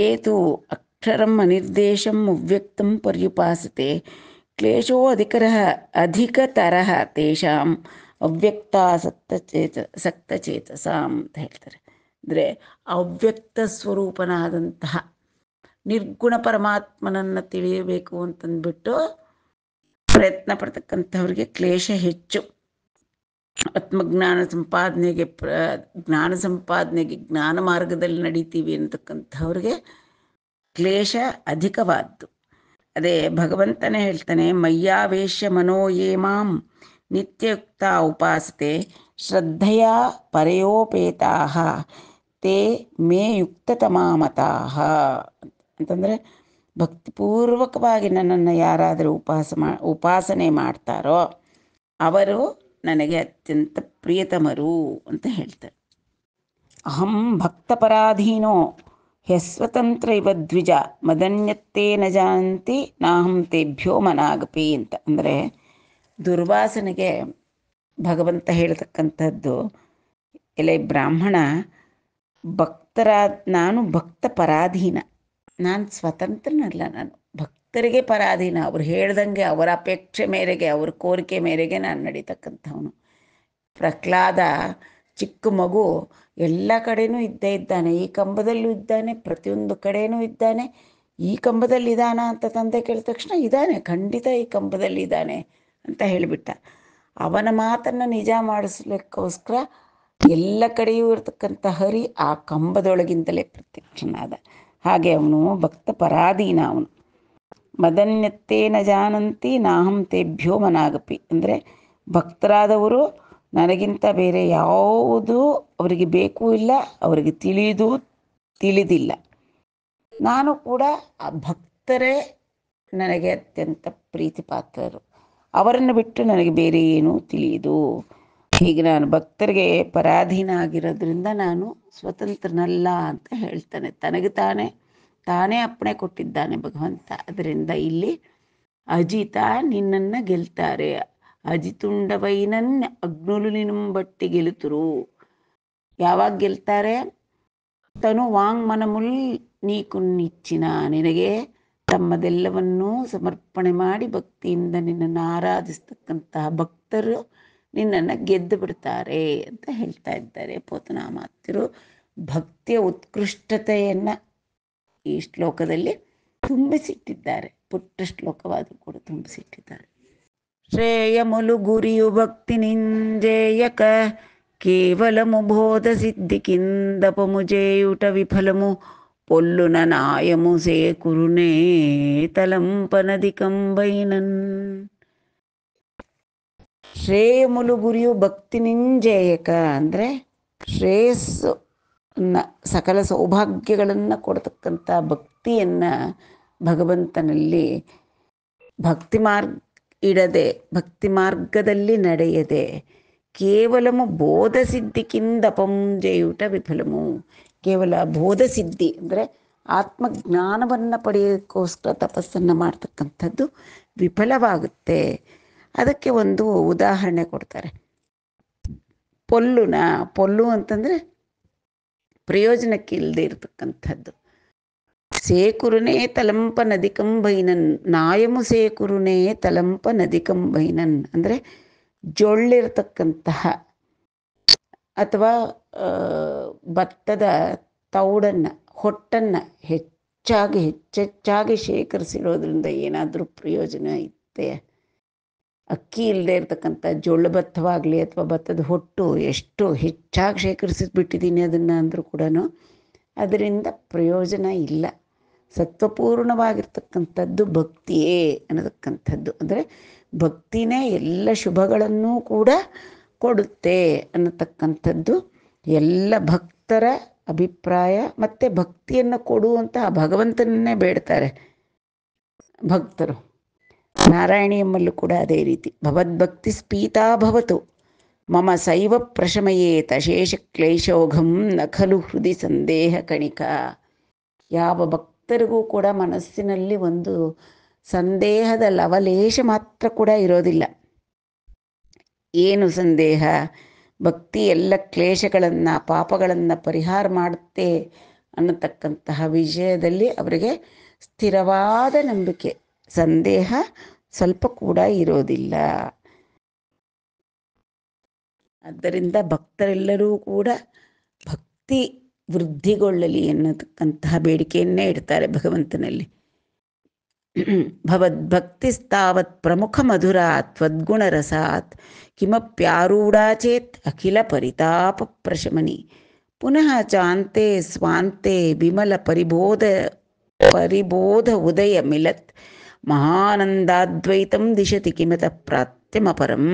ಏತು ಅಕ್ಷರಂ ಅನಿರ್ದೇಶಂ ಅವ್ಯಕ್ತಂ ಪರ್ಯುಪಾಸತೆ ಕ್ಲೇಶೋ ಅಧಿಕತರಃ ತೇಷಾಂ ಅವ್ಯಕ್ತ ಸಕ್ತಚೇತಸಾಂ ಅಂತ ಹೇಳ್ತಾರೆ. ಅಂದರೆ ಅವ್ಯಕ್ತ ಸ್ವರೂಪನಾದಂತಹ ನಿರ್ಗುಣ ಪರಮಾತ್ಮನನ್ನು ತಿಳಿಯಬೇಕು ಅಂತಂದ್ಬಿಟ್ಟು ಪ್ರಯತ್ನ ಪಡ್ತಕ್ಕಂಥವ್ರಿಗೆ ಕ್ಲೇಶ ಹೆಚ್ಚು. ಆತ್ಮಜ್ಞಾನ ಸಂಪಾದನೆಗೆ ಜ್ಞಾನ ಮಾರ್ಗದಲ್ಲಿ ನಡೀತೀವಿ ಅಂತಕ್ಕಂಥವ್ರಿಗೆ ಕ್ಲೇಶ ಅಧಿಕವಾದ್ದು. ಅದೇ ಭಗವಂತನೇ ಹೇಳ್ತಾನೆ, ಮಯ್ಯಾವೇಶ್ಯ ಮನೋ ಯೇ ಮಾಂ ನಿತ್ಯಯುಕ್ತ ಉಪಾಸತೆ ಶ್ರದ್ಧೆಯ ಪರಯೋಪೇತಾಃ ತೇ ಮೇ ಯುಕ್ತತಮಾಮತಾಃ ಅಂತಂದರೆ, ಭಕ್ತಿಪೂರ್ವಕವಾಗಿ ನನ್ನನ್ನು ಯಾರಾದರೂ ಉಪಾಸನೆ ಮಾಡ್ತಾರೋ ಅವರು ನನಗೆ ಅತ್ಯಂತ ಪ್ರಿಯತಮರು ಅಂತ ಹೇಳ್ತಾರೆ. ಅಹಂ ಭಕ್ತಪರಾಧೀನೋ ಹ್ಯಸ್ವತಂತ್ರ ಇವ ದ್ವಿಜ ಮದನ್ಯತ್ತೇ ನ ಜಾನಂತಿ ನಾಹಂ ತೇಭ್ಯೋ ಮನಾಗಪಿ ಅಂತ. ಅಂದರೆ ದುರ್ವಾಸನಿಗೆ ಭಗವಂತ ಹೇಳ್ತಕ್ಕಂಥದ್ದು, ಎಲೆ ಬ್ರಾಹ್ಮಣ, ನಾನು ಭಕ್ತ ಪರಾಧೀನ, ನಾನು ಸ್ವತಂತ್ರನಲ್ಲ, ನಾನು ಭಕ್ತರಿಗೆ ಪರಾಧೀನ. ಅವ್ರು ಹೇಳ್ದಂಗೆ, ಅವರ ಅಪೇಕ್ಷೆ ಮೇರೆಗೆ, ಅವ್ರ ಕೋರಿಕೆ ಮೇರೆಗೆ ನಾನು ನಡೀತಕ್ಕಂಥವನು. ಪ್ರಹ್ಲಾದ ಚಿಕ್ಕ ಮಗು, ಎಲ್ಲ ಕಡೆನೂ ಇದ್ದೇ ಇದ್ದಾನೆ, ಈ ಕಂಬದಲ್ಲೂ ಇದ್ದಾನೆ, ಪ್ರತಿಯೊಂದು ಕಡೆಯೂ ಇದ್ದಾನೆ. ಈ ಕಂಬದಲ್ಲಿ ಇದ್ದಾನ ಅಂತ ತಂದೆ ಕೇಳಿದ ತಕ್ಷಣ ಇದ್ದಾನೆ, ಖಂಡಿತ ಈ ಕಂಬದಲ್ಲಿ ಇದ್ದಾನೆ ಅಂತ ಹೇಳಿಬಿಟ್ಟ. ಅವನ ಮಾತನ್ನು ನಿಜ ಮಾಡಿಸ್ಲಿಕ್ಕೋಸ್ಕರ ಎಲ್ಲ ಕಡೆಯೂ ಇರತಕ್ಕಂಥ ಹರಿ ಆ ಕಂಬದೊಳಗಿಂತಲೇ ಪ್ರತ್ಯಕ್ಷನಾದ. ಹಾಗೆ ಅವನು ಭಕ್ತ ಪರಾಧೀನ. ಅವನು ಮದನ್ಯತ್ತೇನ ಜಾನಂತಿ ನಾಹಂ ತೇಭ್ಯೋ ಮನಾಗಪಿ. ಅಂದರೆ ಭಕ್ತರಾದವರು ನನಗಿಂತ ಬೇರೆ ಯಾವುದೂ ಅವರಿಗೆ ಬೇಕು ಇಲ್ಲ, ಅವರಿಗೆ ತಿಳಿದಿಲ್ಲ. ನಾನು ಕೂಡ ಆ ಭಕ್ತರೇ ನನಗೆ ಅತ್ಯಂತ ಪ್ರೀತಿ ಪಾತ್ರರು, ಅವರನ್ನು ಬಿಟ್ಟು ನನಗೆ ಬೇರೆ ಏನೂ ತಿಳಿಯುದು. ಹೀಗೆ ನಾನು ಭಕ್ತರಿಗೆ ಪರಾಧೀನ ಆಗಿರೋದ್ರಿಂದ ನಾನು ಸ್ವತಂತ್ರನಲ್ಲ ಅಂತ ಹೇಳ್ತಾನೆ. ತನಗೆ ತಾನೇ ಅಪ್ಪಣೆ ಕೊಟ್ಟಿದ್ದಾನೆ ಭಗವಂತ. ಅದರಿಂದ ಇಲ್ಲಿ ಅಜಿತ ನಿನ್ನನ್ನು ಗೆಲ್ತಾರೆ, ಅಜಿತುಂಡವೈನನ್ ಅಗ್ನುಲು ನಿನುಂಬಟ್ಟಿ ಗೆಲುತರು. ಯಾವಾಗ ಗೆಲ್ತಾರೆ? ತನು ವಾಂಗ್ಮನಮುಲ್ ನೀಕುನ್ನಿಚ್ಚಿನ, ನಿನಗೆ ತಮ್ಮದೆಲ್ಲವನ್ನೂ ಸಮರ್ಪಣೆ ಮಾಡಿ ಭಕ್ತಿಯಿಂದ ನಿನ್ನನ್ನು ಆರಾಧಿಸ್ತಕ್ಕಂತಹ ಭಕ್ತರು ನಿನ್ನನ್ನು ಗೆದ್ದು ಬಿಡ್ತಾರೆ ಅಂತ ಹೇಳ್ತಾ ಇದ್ದಾರೆ ಪೋತನಾಮಾತ್ಯರು. ಭಕ್ತಿಯ ಉತ್ಕೃಷ್ಟತೆಯನ್ನು ಈ ಶ್ಲೋಕದಲ್ಲಿ ತುಂಬಿಸಿಟ್ಟಿದ್ದಾರೆ. ಪುಟ್ಟ ಶ್ಲೋಕವಾದರೂ ಕೂಡ ತುಂಬಿಸಿಟ್ಟಿದ್ದಾರೆ. ಶ್ರೇಯಮುಲು ಗುರಿಯು ಭಕ್ತಿ ನಿಂಜೇಯಕ కేవలము బోధ సిద్ధి కిందపము చేయుట విఫలము పొల్లున నాయము సేకురునే తలంపనది కంబైనన్. ಶ್ರೇಯಮುಲು ಗುರಿಯು ಭಕ್ತಿ ನಿಂಜೇಯಕ ಅಂದರೆ ಶ್ರೇಯಸ್ಸು ಸಕಲ ಸೌಭಾಗ್ಯಗಳನ್ನು ಕೊಡ್ತಕ್ಕಂಥ ಭಕ್ತಿಯನ್ನು ಭಗವಂತನಲ್ಲಿ ಭಕ್ತಿ ಮಾರ್ಗದಲ್ಲಿ ನಡೆಯದೆ ಕೇವಲము ಬೋಧಸಿದ್ಧಿಕ್ಕಿಂದ ಪಂಜೆಯುಟ ವಿಫಲಮು. ಕೇವಲ ಬೋಧಸಿದ್ಧಿ ಅಂದರೆ ಆತ್ಮಜ್ಞಾನವನ್ನು ಪಡೆಯೋಕ್ಕೋಸ್ಕರ ತಪಸ್ಸನ್ನು ಮಾಡ್ತಕ್ಕಂಥದ್ದು ವಿಫಲವಾಗುತ್ತೆ. ಅದಕ್ಕೆ ಒಂದು ಉದಾಹರಣೆ ಕೊಡ್ತಾರೆ. ಪೊಲ್ಲು ಅಂತಂದರೆ ಪ್ರಯೋಜನಕ್ಕೆ ಇಲ್ಲದೆ ಇರತಕ್ಕಂಥದ್ದು. ಸೇಕುರುನೇ ತಲಂಪ ನದಿಕಂಬೈನನ್, ನಾಯಮು ಸೇಕುರುನೇ ತಲಂಪ ನದಿಕಂಬೈನನ್ ಅಂದರೆ ಜೊಳ್ಳಿರ್ತಕ್ಕಂತಹ ಅಥವಾ ಭತ್ತದ ತೌಡನ್ನು, ಹೊಟ್ಟನ್ನು ಹೆಚ್ಚೆಚ್ಚಾಗಿ ಶೇಖರಿಸಿರೋದ್ರಿಂದ ಏನಾದರೂ ಪ್ರಯೋಜನ ಇತ್ತೆ? ಅಕ್ಕಿ ಇಲ್ಲದೆ ಇರತಕ್ಕಂಥ ಜೊಳ್ಳು ಭತ್ತವಾಗಲಿ ಅಥವಾ ಭತ್ತದ ಹೊಟ್ಟು ಎಷ್ಟು ಹೆಚ್ಚಾಗಿ ಶೇಖರಿಸಿಬಿಟ್ಟಿದ್ದೀನಿ ಅದನ್ನು ಅಂದರೂ ಕೂಡ ಅದರಿಂದ ಪ್ರಯೋಜನ ಇಲ್ಲ. ಸತ್ವಪೂರ್ಣವಾಗಿರ್ತಕ್ಕಂಥದ್ದು ಭಕ್ತಿಯೇ ಅನ್ನತಕ್ಕಂಥದ್ದು. ಅಂದರೆ ಭಕ್ತಿನೇ ಎಲ್ಲ ಶುಭಗಳನ್ನೂ ಕೂಡ ಕೊಡುತ್ತೆ ಅನ್ನತಕ್ಕಂಥದ್ದು ಎಲ್ಲ ಭಕ್ತರ ಅಭಿಪ್ರಾಯ. ಮತ್ತು ಭಕ್ತಿಯನ್ನು ಕೊಡುವಂತಹ ಭಗವಂತನನ್ನೇ ಬೇಡ್ತಾರೆ ಭಕ್ತರು. ನಾರಾಯಣಿಯಮ್ಮಲ್ಲೂ ಕೂಡ ಅದೇ ರೀತಿ ಭವದ್ಭಕ್ತಿ ಸ್ಪೀತಾ ಭವತು ಮಮ ಸೈವ ಪ್ರಶಮಯೇತ ಶೇಷ ಕ್ಲೇಶೋಘಂ ನ ಖಲು ಹೃದಯ ಸಂದೇಹ ಕಣಿಕ. ಯಾವ ಭಕ್ತರಿಗೂ ಕೂಡ ಮನಸ್ಸಿನಲ್ಲಿ ಒಂದು ಸಂದೇಹದ ಲವಲೇಶ ಮಾತ್ರ ಕೂಡ ಇರೋದಿಲ್ಲ. ಏನು ಸಂದೇಹ? ಭಕ್ತಿ ಎಲ್ಲ ಕ್ಲೇಶಗಳನ್ನು, ಪಾಪಗಳನ್ನು ಪರಿಹಾರ ಮಾಡುತ್ತೆ ಅನ್ನತಕ್ಕಂತಹ ವಿಷಯದಲ್ಲಿ ಅವರಿಗೆ ಸ್ಥಿರವಾದ ನಂಬಿಕೆ, ಸಂದೇಹ ಸ್ವಲ್ಪ ಕೂಡ ಇರೋದಿಲ್ಲ. ಆದ್ದರಿಂದ ಭಕ್ತರೆಲ್ಲರೂ ಕೂಡ ಭಕ್ತಿ ವೃದ್ಧಿಗೊಳ್ಳಲಿ ಎನ್ನತಕ್ಕಂತಹ ಬೇಡಿಕೆಯನ್ನೇ ಇಡ್ತಾರೆ ಭಗವಂತನಲ್ಲಿ. ಭವದ್ಭಕ್ತಿಸ್ತಾವತ್ ಪ್ರಮುಖ ಮಧುರಾತ್ ತ್ವದ್ಗುಣರಸಾತ್ ಕಿಮಪ್ಯಾರೂಢಾ ಚೇತ್ ಅಖಿಲ ಪರಿತಾಪ ಪ್ರಶಮನಿ. ಪುನಃ ಚಾಂತೆ ಸ್ವಾಂತೆ ವಿಮಲ ಪರಿಬೋಧ ಉದಯ ಮಿಲತ್ ಮಹಾನಂದಾದ್ವೈತಂ ದಿಶತಿ ಕಿಮತ ಪ್ರಾತ್ಯಮಪರಂ.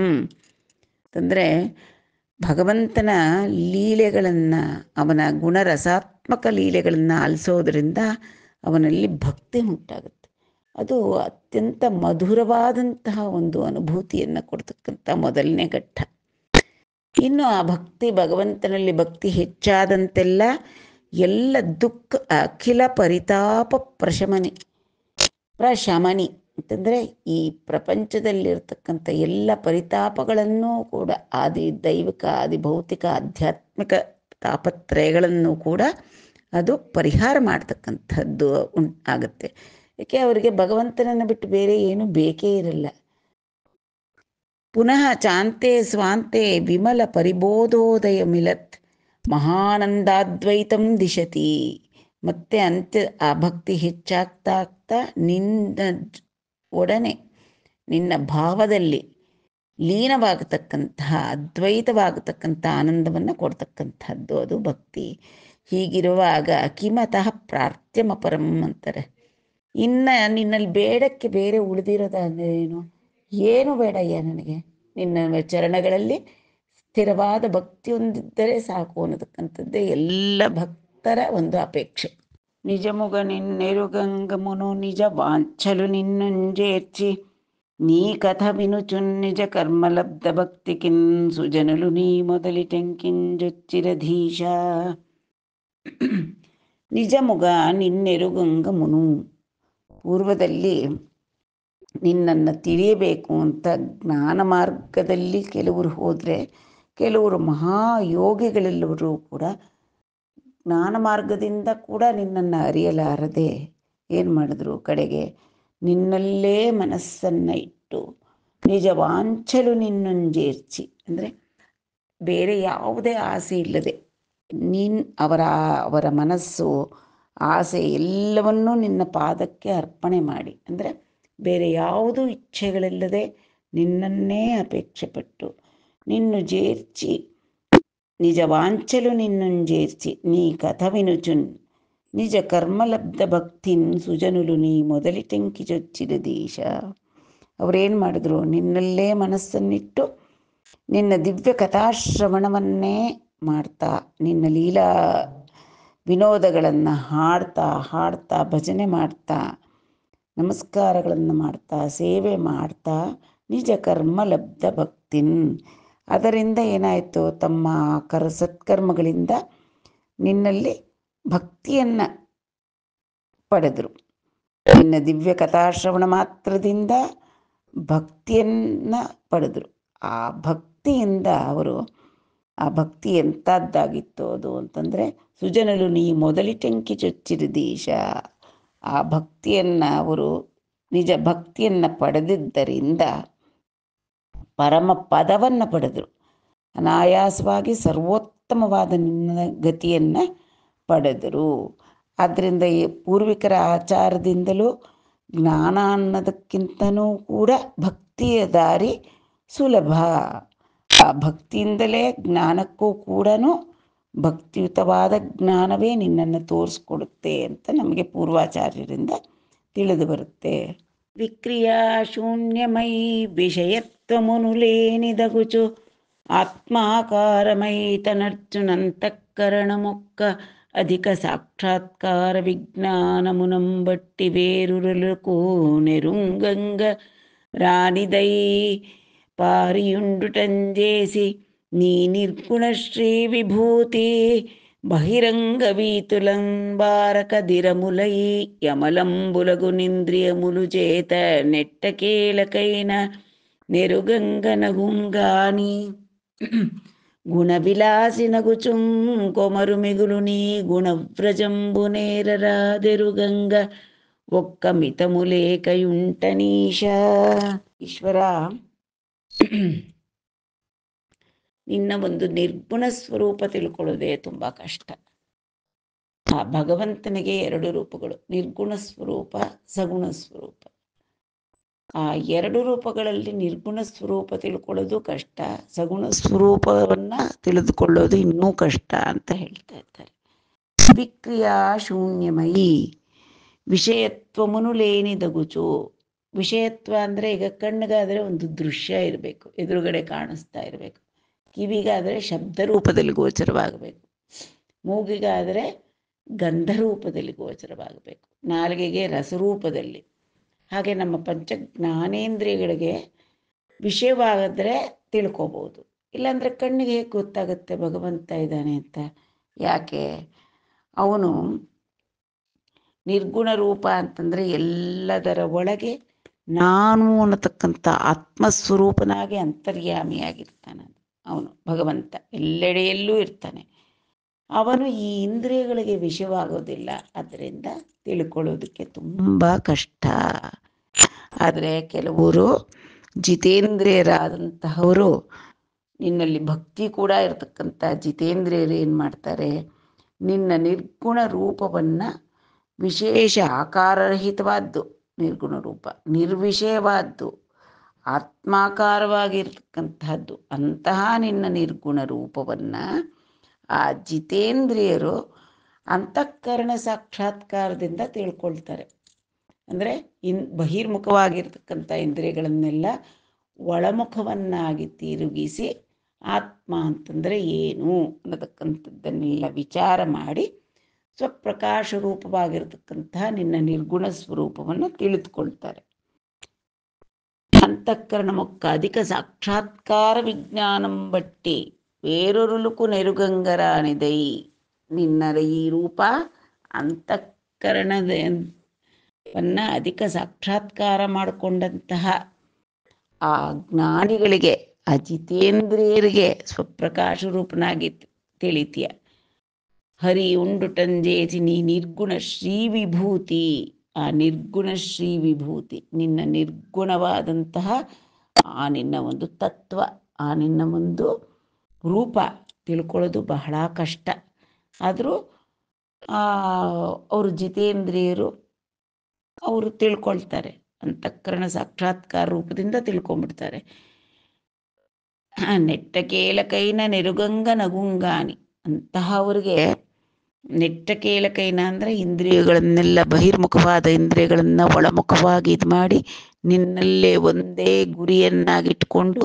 ಅಂತಂದರೆ ಭಗವಂತನ ಲೀಲೆಗಳನ್ನು, ಅವನ ಗುಣರಸಾತ್ಮಕ ಲೀಲೆಗಳನ್ನು ಆಲಿಸೋದ್ರಿಂದ ಅವನಲ್ಲಿ ಭಕ್ತಿ ಉಂಟಾಗುತ್ತೆ. ಅದು ಅತ್ಯಂತ ಮಧುರವಾದಂತಹ ಒಂದು ಅನುಭೂತಿಯನ್ನು ಕೊಡ್ತಕ್ಕಂಥ ಮೊದಲನೇ ಘಟ್ಟ. ಇನ್ನು ಆ ಭಕ್ತಿ, ಭಗವಂತನಲ್ಲಿ ಭಕ್ತಿ ಹೆಚ್ಚಾದಂತೆಲ್ಲ ಎಲ್ಲ ದುಃಖ ಅಖಿಲ ಪರಿತಾಪ ಪ್ರಶಮನಿ ಅಂತಂದರೆ ಈ ಪ್ರಪಂಚದಲ್ಲಿರ್ತಕ್ಕಂಥ ಎಲ್ಲ ಪರಿತಾಪಗಳನ್ನೂ ಕೂಡ ಆದಿ ದೈವಿಕ ಆದಿ ಭೌತಿಕ ಆಧ್ಯಾತ್ಮಿಕ ತಾಪತ್ರಯಗಳನ್ನು ಕೂಡ ಅದು ಪರಿಹಾರ ಮಾಡ್ತಕ್ಕಂಥದ್ದು ಆಗುತ್ತೆ. ಏಕೆ ಅವರಿಗೆ ಭಗವಂತನನ್ನು ಬಿಟ್ಟು ಬೇರೆ ಏನು ಬೇಕೇ ಇರಲ್ಲ. ಪುನಃ ಚಾಂತೆ ಸ್ವಾಂತೆ ವಿಮಲ ಪರಿಬೋಧೋದಯ ಮಿಲತ್ ಮಹಾನಂದಾದ್ವೈತಂ ದಿಶತಿ. ಮತ್ತೆ ಅಂತ್ಯ ಆ ಭಕ್ತಿ ಹೆಚ್ಚಾಗ್ತಾ ಆಗ್ತಾ ನಿನ್ನ ಒಡನೆ ನಿನ್ನ ಭಾವದಲ್ಲಿ ಲೀನವಾಗತಕ್ಕಂತಹ ಅದ್ವೈತವಾಗತಕ್ಕಂಥ ಆನಂದವನ್ನು ಕೊಡ್ತಕ್ಕಂಥದ್ದು ಅದು ಭಕ್ತಿ. ಹೀಗಿರುವಾಗ ಕಿಮತಃ ಪ್ರಾರ್ಥ್ಯಮಪರಂ ಅಂತಾರೆ. ಇನ್ನು ನಿನ್ನಲ್ಲಿ ಬೇಡಕ್ಕೆ ಬೇರೆ ಉಳಿದಿರೋದಾದ್ರೆ ಏನು ಬೇಡಯ್ಯ ನನಗೆ, ನಿನ್ನ ಚರಣಗಳಲ್ಲಿ ಸ್ಥಿರವಾದ ಭಕ್ತಿ ಹೊಂದಿದ್ದರೆ ಸಾಕು ಅನ್ನತಕ್ಕಂಥದ್ದೇ ಎಲ್ಲ ಭಕ್ತರ ಒಂದು ಅಪೇಕ್ಷೆ. ನಿಜಮುಗ ನಿನ್ನೆರುಗಂಗಮುನು ನಿಜ ವಾಂಛಲು ನಿನ್ನಂಜೇರ್ಚಿ ನೀ ಕಥ ವಿನುಚುನ್ ನಿಜ ಕರ್ಮಲಬ್ಧ ಭಕ್ತಿಕಿನ್ ಸುಜನುಲು ನೀ ಮೊದಲಿಟೆಂಕಿಂಜೊಚ್ಚಿರಧೀಶ. ನಿಜಮುಗ ನಿನ್ನೆರುಗಂಗಮುನು, ಪೂರ್ವದಲ್ಲಿ ನಿನ್ನನ್ನು ತಿಳಿಯಬೇಕು ಅಂತ ಜ್ಞಾನ ಮಾರ್ಗದಲ್ಲಿ ಕೆಲವರು ಹೋದರೆ, ಕೆಲವರು ಮಹಾಯೋಗಿಗಳೆಲ್ಲರೂ ಕೂಡ ಜ್ಞಾನ ಮಾರ್ಗದಿಂದ ಕೂಡ ನಿನ್ನನ್ನು ಅರಿಯಲಾರದೆ ಏನು ಮಾಡಿದ್ರು, ಕಡೆಗೆ ನಿನ್ನಲ್ಲೇ ಮನಸ್ಸನ್ನು ಇಟ್ಟು ನಿಜ ವಾಂಛಲು ನಿನ್ನಂಜೇರ್ಚಿ ಅಂದರೆ ಬೇರೆ ಯಾವುದೇ ಆಸೆ ಇಲ್ಲದೆ ಅವರ ಮನಸ್ಸು ಆಸೆ ಎಲ್ಲವನ್ನೂ ನಿನ್ನ ಪಾದಕ್ಕೆ ಅರ್ಪಣೆ ಮಾಡಿ, ಅಂದರೆ ಬೇರೆ ಯಾವುದೂ ಇಚ್ಛೆಗಳಿಲ್ಲದೆ ನಿನ್ನನ್ನೇ ಅಪೇಕ್ಷೆ ಪಟ್ಟು ನಿನ್ನು ಜೇರ್ಚಿ ನಿಜ ವಾಂಚಲು ನಿನ್ನಂಜೇರ್ಚಿ ನೀ ಕಥವಿನುಚುನ್ ನಿಜ ಕರ್ಮಲಬ್ಧ ಭಕ್ತಿನ್ ಸುಜನುಲು ನೀ ಮೊದಲಿಟೆಂಕಿಜೊಚ್ಚಿರದೀಶ. ಅವರೇನು ಮಾಡಿದ್ರು, ನಿನ್ನಲ್ಲೇ ಮನಸ್ಸನ್ನಿಟ್ಟು ನಿನ್ನ ದಿವ್ಯ ಕಥಾಶ್ರವಣವನ್ನೇ ಮಾಡ್ತಾ ನಿನ್ನ ಲೀಲಾ ವಿನೋದಗಳನ್ನು ಹಾಡ್ತಾ ಹಾಡ್ತಾ ಭಜನೆ ಮಾಡ್ತಾ ನಮಸ್ಕಾರಗಳನ್ನು ಮಾಡ್ತಾ ಸೇವೆ ಮಾಡ್ತಾ ನಿಜ ಕರ್ಮಲಬ್ಧ ಭಕ್ತಿನ್, ಅದರಿಂದ ಏನಾಯಿತು, ತಮ್ಮ ಸತ್ಕರ್ಮಗಳಿಂದ ನಿನ್ನಲ್ಲಿ ಭಕ್ತಿಯನ್ನು ಪಡೆದರು. ನಿನ್ನ ದಿವ್ಯ ಕಥಾಶ್ರವಣ ಮಾತ್ರದಿಂದ ಭಕ್ತಿಯನ್ನು ಪಡೆದರು. ಆ ಭಕ್ತಿಯಿಂದ ಅವರು, ಆ ಭಕ್ತಿ ಎಂಥದ್ದಾಗಿತ್ತು ಅದು ಅಂತಂದರೆ ಸುಜನಲು ನೀ ಮೊದಲಿಟೆಂಕಿ ಚೊಚ್ಚಿರದೀಶ. ಆ ಭಕ್ತಿಯನ್ನು ಅವರು ನಿಜ ಭಕ್ತಿಯನ್ನು ಪಡೆದಿದ್ದರಿಂದ ಪರಮ ಪದವನ್ನು ಪಡೆದರು. ಅನಾಯಾಸವಾಗಿ ಸರ್ವೋತ್ತಮವಾದ ನಿನ್ನ ಗತಿಯನ್ನು ಪಡೆದರು. ಆದ್ದರಿಂದ ಈ ಪೂರ್ವಿಕರ ಆಚಾರದಿಂದಲೂ ಜ್ಞಾನ ಅನ್ನೋದಕ್ಕಿಂತನೂ ಕೂಡ ಭಕ್ತಿಯ ದಾರಿ ಸುಲಭ. ಆ ಭಕ್ತಿಯಿಂದಲೇ ಜ್ಞಾನಕ್ಕೂ ಕೂಡ ಭಕ್ತಿಯುತವಾದ ಜ್ಞಾನವೇ ನಿನ್ನನ್ನು ತೋರಿಸ್ಕೊಡುತ್ತೆ ಅಂತ ನಮಗೆ ಪೂರ್ವಾಚಾರ್ಯರಿಂದ ತಿಳಿದು ಬರುತ್ತೆ. ವಿಕ್ರಿಯಾ ಶೂನ್ಯಮೈ ವಿಷಯತ್ವಮುನುಲೇನಿದಗುಚು ಆತ್ಮಾಕಾರಮೈ ತನರ್ಜುನಂತಃಕರಣ ಮೊಕ್ಕ ಅಧಿಕ ಸಾಕ್ಷಾತ್ಕಾರ ವಿಜ್ಞಾನಮುನಂಬಟ್ಟಿ ಬೇರುರಲುಕೂ ನೆರುಂಗಂಗ ರಾನಿದೈ ಪಾರಿಯುಂಡುಟಂಜೇಸಿ ನೀ ನಿರ್ಗುಣ ಶ್ರೀ ವಿಭೂತಿ బహిరంగ వీతులంబారక దిరములై యమలంబులగునింద్రియములు చేత నెట్టకేలకైన నెరుగంగనగుంగాని గుణవిలాసినగుచుం కొమరు మిగులు నీ గుణవ్రజంబునేరరాదెరుగంగ ఒక్క ಮಿತಮುಲೇಕಯುಂಟನೀಶ. ಈಶ್ವರ, ನಿನ್ನ ಒಂದು ನಿರ್ಗುಣ ಸ್ವರೂಪ ತಿಳ್ಕೊಳ್ಳೋದೇ ತುಂಬ ಕಷ್ಟ. ಆ ಭಗವಂತನಿಗೆ ಎರಡು ರೂಪಗಳು, ನಿರ್ಗುಣ ಸ್ವರೂಪ, ಸಗುಣ ಸ್ವರೂಪ. ಆ ಎರಡು ರೂಪಗಳಲ್ಲಿ ನಿರ್ಗುಣ ಸ್ವರೂಪ ತಿಳ್ಕೊಳ್ಳೋದು ಕಷ್ಟ, ಸಗುಣ ಸ್ವರೂಪವನ್ನು ತಿಳಿದುಕೊಳ್ಳೋದು ಇನ್ನೂ ಕಷ್ಟ ಅಂತ ಹೇಳ್ತಾ ಇದ್ದಾರೆ. ವಿಕ್ರಿಯಾ ಶೂನ್ಯಮಯಿ ವಿಷಯತ್ವ ಮುನುಲೇನಿದಗುಚು. ವಿಷಯತ್ವ ಅಂದರೆ ಈಗ ಕಣ್ಣಿಗಾದರೆ ಒಂದು ದೃಶ್ಯ ಇರಬೇಕು, ಎದುರುಗಡೆ ಕಾಣಿಸ್ತಾ ಇರಬೇಕು. ಕಿವಿಗಾದರೆ ಶಬ್ದ ರೂಪದಲ್ಲಿ ಗೋಚರವಾಗಬೇಕು, ಮೂಗಿಗಾದರೆ ಗಂಧ ರೂಪದಲ್ಲಿ ಗೋಚರವಾಗಬೇಕು, ನಾಲಿಗೆಗೆ ರಸರೂಪದಲ್ಲಿ. ಹಾಗೆ ನಮ್ಮ ಪಂಚ ಜ್ಞಾನೇಂದ್ರಿಯಗಳಿಗೆ ವಿಷಯವಾದರೆ ತಿಳ್ಕೊಬೋದು. ಇಲ್ಲಾಂದರೆ ಕಣ್ಣಿಗೆ ಹೇಗೆ ಗೊತ್ತಾಗುತ್ತೆ ಭಗವಂತ ಇದ್ದಾನೆ ಅಂತ? ಯಾಕೆ? ಅವನು ನಿರ್ಗುಣ ರೂಪ ಅಂತಂದರೆ ಎಲ್ಲದರ ಒಳಗೆ ನಾನು ಅನ್ನತಕ್ಕಂಥ ಆತ್ಮಸ್ವರೂಪನಾಗಿ ಅಂತರ್ಯಾಮಿಯಾಗಿರ್ತಾನೆ. ಅವನು ಭಗವಂತ ಎಲ್ಲೆಡೆಯಲ್ಲೂ ಇರ್ತಾನೆ. ಅವನು ಈ ಇಂದ್ರಿಯಗಳಿಗೆ ವಿಷಯವಾಗೋದಿಲ್ಲ. ಅದರಿಂದ ತಿಳ್ಕೊಳ್ಳೋದಕ್ಕೆ ತುಂಬ ಕಷ್ಟ. ಆದರೆ ಕೆಲವರು ಜಿತೇಂದ್ರಿಯರಾದಂತಹವರು, ನಿನ್ನಲ್ಲಿ ಭಕ್ತಿ ಕೂಡ ಇರತಕ್ಕಂಥ ಜಿತೇಂದ್ರಿಯರು ಏನು ಮಾಡ್ತಾರೆ, ನಿನ್ನ ನಿರ್ಗುಣ ರೂಪವನ್ನು ವಿಶೇಷ ಆಕಾರರಹಿತವಾದ್ದು ನಿರ್ಗುಣ ರೂಪ, ನಿರ್ವಿಷಯವಾದ್ದು, ಆತ್ಮಾಕಾರವಾಗಿರ್ತಕ್ಕಂತಹದ್ದು ಅಂತಹ ನಿನ್ನ ನಿರ್ಗುಣ ರೂಪವನ್ನು ಆ ಜಿತೇಂದ್ರಿಯರು ಅಂತಃಕರಣ ಸಾಕ್ಷಾತ್ಕಾರದಿಂದ ತಿಳ್ಕೊಳ್ತಾರೆ. ಅಂದರೆ ಬಹಿರ್ಮುಖವಾಗಿರ್ತಕ್ಕಂಥ ಇಂದ್ರಿಯಗಳನ್ನೆಲ್ಲ ಒಳಮುಖವನ್ನಾಗಿ ತಿರುಗಿಸಿ ಆತ್ಮ ಅಂತಂದರೆ ಏನು ಅನ್ನತಕ್ಕಂಥದ್ದನ್ನೆಲ್ಲ ವಿಚಾರ ಮಾಡಿ ಸ್ವಪ್ರಕಾಶ ರೂಪವಾಗಿರ್ತಕ್ಕಂತಹ ನಿನ್ನ ನಿರ್ಗುಣ ಸ್ವರೂಪವನ್ನು ತಿಳಿದುಕೊಳ್ತಾರೆ. ಅಂತಃಕರಣ ಮುಖ ಅಧಿಕ ಸಾಕ್ಷಾತ್ಕಾರ ವಿಜ್ಞಾನಂ ಬಟ್ಟಿ ಬೇರೊರುಲುಕು ನೆರುಗಂಗರಾನಿದೈ. ನಿನ್ನ ಈ ರೂಪ ಅಂತಃಕರಣವನ್ನು ಅಧಿಕ ಸಾಕ್ಷಾತ್ಕಾರ ಮಾಡಿಕೊಂಡಂತಹ ಆ ಜ್ಞಾನಿಗಳಿಗೆ, ಆ ಜಿತೇಂದ್ರಿಯರಿಗೆ ಸ್ವಪ್ರಕಾಶ ರೂಪನಾಗಿ ತಿಳಿತೀಯ. ಹರಿ ಉಂಡುಟಂಜೇಸಿ ನೀ ನಿರ್ಗುಣ ಶ್ರೀ ವಿಭೂತಿ. ಆ ನಿರ್ಗುಣ ಶ್ರೀ ವಿಭೂತಿ ನಿನ್ನ ನಿರ್ಗುಣವಾದಂತಹ ಆ ನಿನ್ನ ಒಂದು ತತ್ವ, ಆ ನಿನ್ನ ಒಂದು ರೂಪ ತಿಳ್ಕೊಳ್ಳೋದು ಬಹಳ ಕಷ್ಟ. ಆದರೂ ಅವರು ಜಿತೇಂದ್ರಿಯರು ಅವರು ತಿಳ್ಕೊಳ್ತಾರೆ. ಅಂತಃಕರಣ ಸಾಕ್ಷಾತ್ಕಾರ ರೂಪದಿಂದ ತಿಳ್ಕೊಂಡ್ಬಿಡ್ತಾರೆ. ನೆಟ್ಟಕೇಲಕೈನ ನೆರುಗಂಗ ನಗುಂಗಾನಿ. ಅಂತಹವರಿಗೆ ನೆಟ್ಟಕೇಲಕೈನ ಅಂದರೆ ಇಂದ್ರಿಯಗಳನ್ನೆಲ್ಲ ಬಹಿರ್ಮುಖವಾದ ಇಂದ್ರಿಯಗಳನ್ನು ಒಳಮುಖವಾಗಿ ಇದು ಮಾಡಿ ನಿನ್ನಲ್ಲೇ ಒಂದೇ ಗುರಿಯನ್ನಾಗಿಟ್ಕೊಂಡು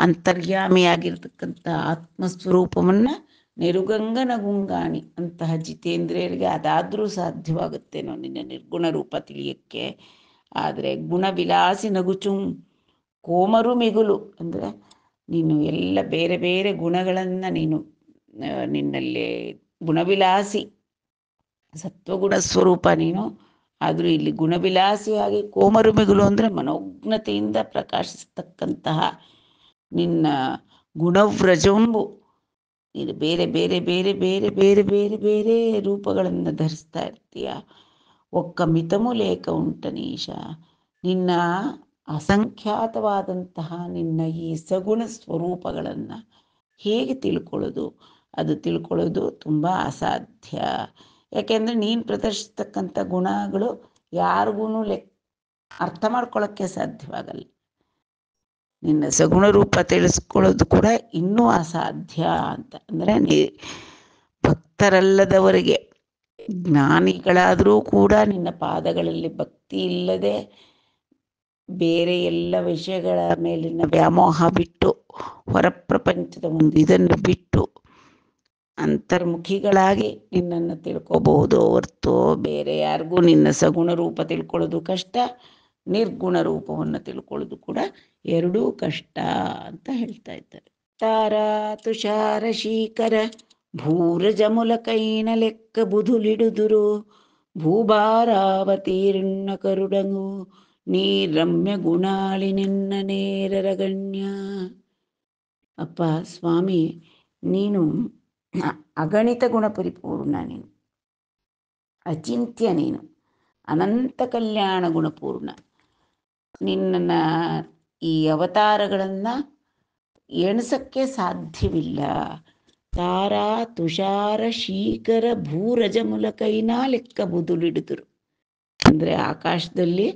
ಅಂತರ್ಯಾಮಿಯಾಗಿರ್ತಕ್ಕಂಥ ಆತ್ಮಸ್ವರೂಪವನ್ನು ನೆರುಗಂಗ ನಗುಂಗಾಣಿ ಅಂತಹ ಜಿತೇಂದ್ರಿಯರಿಗೆ ಅದಾದರೂ ಸಾಧ್ಯವಾಗುತ್ತೇನೋ ನಿನ್ನ ನಿರ್ಗುಣ ರೂಪ ತಿಳಿಯಕ್ಕೆ. ಆದರೆ ಗುಣವಿಲಾಸಿ ನಗುಚುಂ ಕೋಮರು ಮಿಗುಲು ಅಂದರೆ ನೀನು ಎಲ್ಲ ಬೇರೆ ಬೇರೆ ಗುಣಗಳನ್ನು ನೀನು ನಿನ್ನಲ್ಲಿ ಗುಣವಿಲಾಸಿ ಸತ್ವಗುಣ ಸ್ವರೂಪ ನೀನು. ಆದರೂ ಇಲ್ಲಿ ಗುಣವಿಲಾಸಿಯಾಗಿ ಕೋಮರು ಮಿಗುಲು ಅಂದರೆ ಮನೋಜ್ಞತೆಯಿಂದ ಪ್ರಕಾಶಿಸ್ತಕ್ಕಂತಹ ನಿನ್ನ ಗುಣವ್ರಜಂಬು. ನೀನು ಬೇರೆ ಬೇರೆ ಬೇರೆ ಬೇರೆ ಬೇರೆ ಬೇರೆ ಬೇರೆ ರೂಪಗಳನ್ನು ಧರಿಸ್ತಾ ಇರ್ತೀಯ. ಒಕ್ಕ ಮಿತಮು ಲೇಖ ಉಂಟನೀಶ. ನಿನ್ನ ಅಸಂಖ್ಯಾತವಾದಂತಹ ನಿನ್ನ ಈ ಸಗುಣ ಸ್ವರೂಪಗಳನ್ನು ಹೇಗೆ ತಿಳ್ಕೊಳ್ಳೋದು? ಅದು ತಿಳ್ಕೊಳ್ಳೋದು ತುಂಬ ಅಸಾಧ್ಯ. ಯಾಕೆಂದರೆ ನೀನು ಪ್ರದರ್ಶಿಸ್ತಕ್ಕಂಥ ಗುಣಗಳು ಯಾರಿಗೂ ಅರ್ಥ ಮಾಡ್ಕೊಳ್ಳೋಕ್ಕೆ ಸಾಧ್ಯವಾಗಲ್ಲ. ನಿನ್ನ ಸಗುಣ ರೂಪ ತಿಳಿಸ್ಕೊಳ್ಳೋದು ಕೂಡ ಇನ್ನೂ ಅಸಾಧ್ಯ ಅಂತ. ಅಂದರೆ ಭಕ್ತರಲ್ಲದವರಿಗೆ, ಜ್ಞಾನಿಗಳಾದರೂ ಕೂಡ ನಿನ್ನ ಪಾದಗಳಲ್ಲಿ ಭಕ್ತಿ ಇಲ್ಲದೆ ಬೇರೆ ಎಲ್ಲ ವಿಷಯಗಳ ಮೇಲಿನ ವ್ಯಾಮೋಹ ಬಿಟ್ಟು, ಹೊರ ಪ್ರಪಂಚದ ಒಂದು ಇದನ್ನು ಬಿಟ್ಟು ಅಂತರ್ಮುಖಿಗಳಾಗಿ ನಿನ್ನನ್ನು ತಿಳ್ಕೋಬಹುದು ಹೊರತು ಬೇರೆ ಯಾರಿಗೂ ನಿನ್ನ ಸಗುಣ ರೂಪ ತಿಳ್ಕೊಳ್ಳೋದು ಕಷ್ಟ, ನಿರ್ಗುಣ ರೂಪವನ್ನು ತಿಳ್ಕೊಳ್ಳೋದು ಕೂಡ ಎರಡೂ ಕಷ್ಟ ಅಂತ ಹೇಳ್ತಾ ಇದ್ದಾರೆ. ತಾರಾ ತುಷಾರ ಶೀಕರ ಭೂರಜಮುಲ ಕೈನ ಲೆಕ್ಕ ಬುಧುಲಿಡುದುರು ಭೂಭಾರಾವತೀರ್ಣ ಕರುಡಂಗು ನೀ ರಮ್ಯ ಗುಣಾಳಿ ನಿನ್ನ ನೇರರಗಣ್ಯ. ಅಪ್ಪ ಸ್ವಾಮಿ, ನೀನು ಅಗಣಿತ ಗುಣ ಪರಿಪೂರ್ಣ, ನೀನು ಅಚಿಂತ್ಯ, ನೀನು ಅನಂತ ಕಲ್ಯಾಣ ಗುಣಪೂರ್ಣ. ನಿನ್ನ ಈ ಅವತಾರಗಳನ್ನು ಎಣಿಸಕ್ಕೆ ಸಾಧ್ಯವಿಲ್ಲ. ತಾರಾ ತುಷಾರ ಶೀಕರ ಭೂರಜಮುಲ ಕೈನ ಲೆಕ್ಕ ಬುದುಲಿಡಿದರು ಅಂದರೆ ಆಕಾಶದಲ್ಲಿ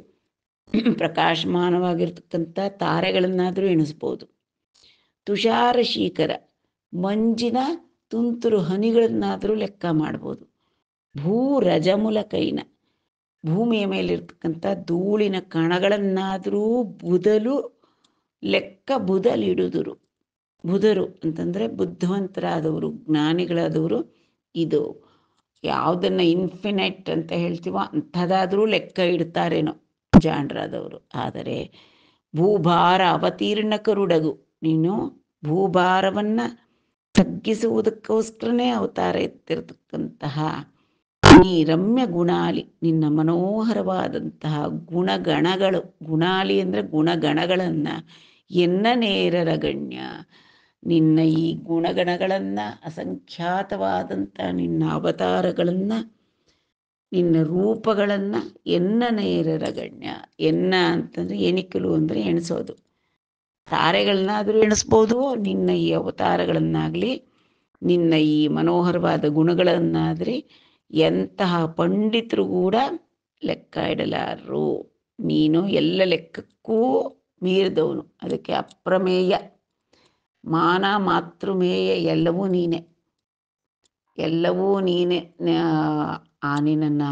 ಪ್ರಕಾಶಮಾನವಾಗಿರ್ತಕ್ಕಂಥ ತಾರೆಗಳನ್ನಾದರೂ ಎಣಿಸ್ಬೋದು. ತುಷಾರ ಶೀಕರ ಮಂಜಿನ ತುಂತುರು ಹನಿಗಳನ್ನಾದರೂ ಲೆಕ್ಕ ಮಾಡ್ಬೋದು. ಭೂ ರಜಮುಲ ಕೈನ ಭೂಮಿಯ ಮೇಲಿರ್ತಕ್ಕಂಥ ಧೂಳಿನ ಕಣಗಳನ್ನಾದರೂ ಬುದಲು ಲೆಕ್ಕ ಬುದಲಿಡುದರು. ಬುಧರು ಅಂತಂದರೆ ಬುದ್ಧಿವಂತರಾದವರು, ಜ್ಞಾನಿಗಳಾದವರು. ಇದು ಯಾವುದನ್ನು ಇನ್ಫಿನೈಟ್ ಅಂತ ಹೇಳ್ತೀವೋ ಅಂಥದ್ದಾದರೂ ಲೆಕ್ಕ ಇಡ್ತಾರೇನೋ ಜಾಣರಾದವರು. ಆದರೆ ಭೂಭಾರ ಅವತೀರ್ಣ ಕರುಡಗು, ನೀನು ಭೂಭಾರವನ್ನು ತಗ್ಗಿಸುವುದಕ್ಕೋಸ್ಕರನೇ ಅವತಾರ ಎತ್ತಿರತಕ್ಕಂತಹ ನೀ ರಮ್ಯ ಗುಣಾಲಿ, ನಿನ್ನ ಮನೋಹರವಾದಂತಹ ಗುಣಗಣಗಳು, ಗುಣಾಲಿ ಅಂದರೆ ಗುಣಗಣಗಳನ್ನು ಎನ್ನ ನೇರರ ಗಣ್ಯ, ನಿನ್ನ ಈ ಗುಣಗಣಗಳನ್ನು, ಅಸಂಖ್ಯಾತವಾದಂಥ ನಿನ್ನ ಅವತಾರಗಳನ್ನು, ನಿನ್ನ ರೂಪಗಳನ್ನು ಎನ್ನ ನೇರರ ಗಣ್ಯ. ಎನ್ನ ಅಂತಂದರೆ ಎಣಿಕಲು ಅಂದರೆ ಎಣಿಸೋದು, ತಾರೆಗಳನ್ನಾದರೂ ಎಣಿಸ್ಬೋದು, ನಿನ್ನ ಈ ಅವತಾರಗಳನ್ನಾಗಲಿ ನಿನ್ನ ಈ ಮನೋಹರವಾದ ಗುಣಗಳನ್ನಾದರೆ ಎಂತಹ ಪಂಡಿತರು ಕೂಡ ಲೆಕ್ಕ ಇಡಲಾರರು. ನೀನು ಎಲ್ಲ ಲೆಕ್ಕಕ್ಕೂ ಮೀರಿದವನು, ಅದಕ್ಕೆ ಅಪ್ರಮೇಯ, ಮಾನ ಮಾತೃಮೇಯ, ಎಲ್ಲವೂ ನೀನೆ, ಎಲ್ಲವೂ ನೀನೆ. ನಿನ್ನನ್ನು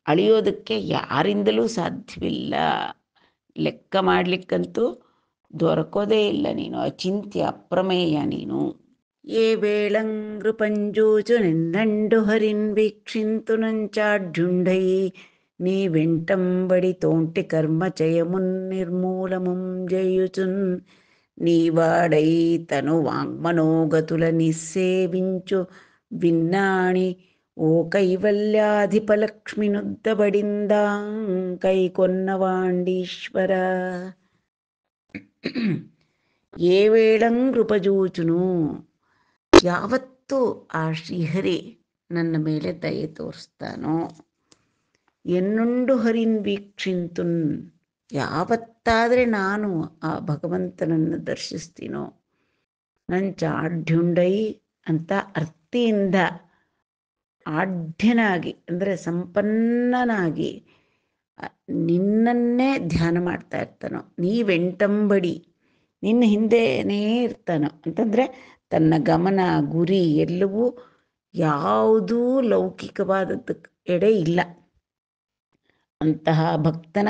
ಅಳಿಯೋದಕ್ಕೆ ಯಾರಿಂದಲೂ ಸಾಧ್ಯವಿಲ್ಲ, ಲೆಕ್ಕ ಮಾಡಲಿಕ್ಕಂತೂ ದೊರಕೋದೇ ಇಲ್ಲ. ನೀನು ಅಚಿಂತ್ಯ ಅಪ್ರಮೇಯ ನೀನು. ఏ వేళంగృపంజూచు నిన్నండు హరిన్ వీక్షింతు నంచాఢ్యుండై నీ వెంటంబడి తోంటి కర్మ చయమున్ నిర్మూలముం జయుచున్ నీవాడై తను వాంగ్మనోగతుల నిస్సేవించు విన్నాణి ఓ కైవల్యాధిపలక్ష్మినుద్దబడిందా కైకొన్నవాండీశ్వర. ఏ వేళంగృపజూచును, ಯಾವತ್ತು ಆ ಶ್ರೀಹರಿ ನನ್ನ ಮೇಲೆ ದಯೆ ತೋರಿಸ್ತಾನೋ, ಎನ್ನುಂಡು ಹರಿನ್ ವೀಕ್ಷಿಂತುನ್, ಯಾವತ್ತಾದರೆ ನಾನು ಆ ಭಗವಂತನನ್ನು ದರ್ಶಿಸ್ತೀನೋ, ನಂಚ ಆಢ್ಯುಂಡೈ ಅಂತ ಅರ್ಥಿಯಿಂದ ಆಢ್ಯನಾಗಿ ಅಂದರೆ ಸಂಪನ್ನನಾಗಿ ನಿನ್ನನ್ನೇ ಧ್ಯಾನ ಮಾಡ್ತಾ ಇರ್ತಾನೋ, ನೀವೆಂಟಂಬಡಿ ನಿನ್ನ ಹಿಂದೆನೇ ಇರ್ತಾನೋ ಅಂತಂದರೆ ತನ್ನ ಗಮನ ಗುರಿ ಎಲ್ಲವೂ ಯಾವುದೂ ಲೌಕಿಕವಾದದ್ದು ಎಡೆ ಇಲ್ಲ. ಅಂತಹ ಭಕ್ತನ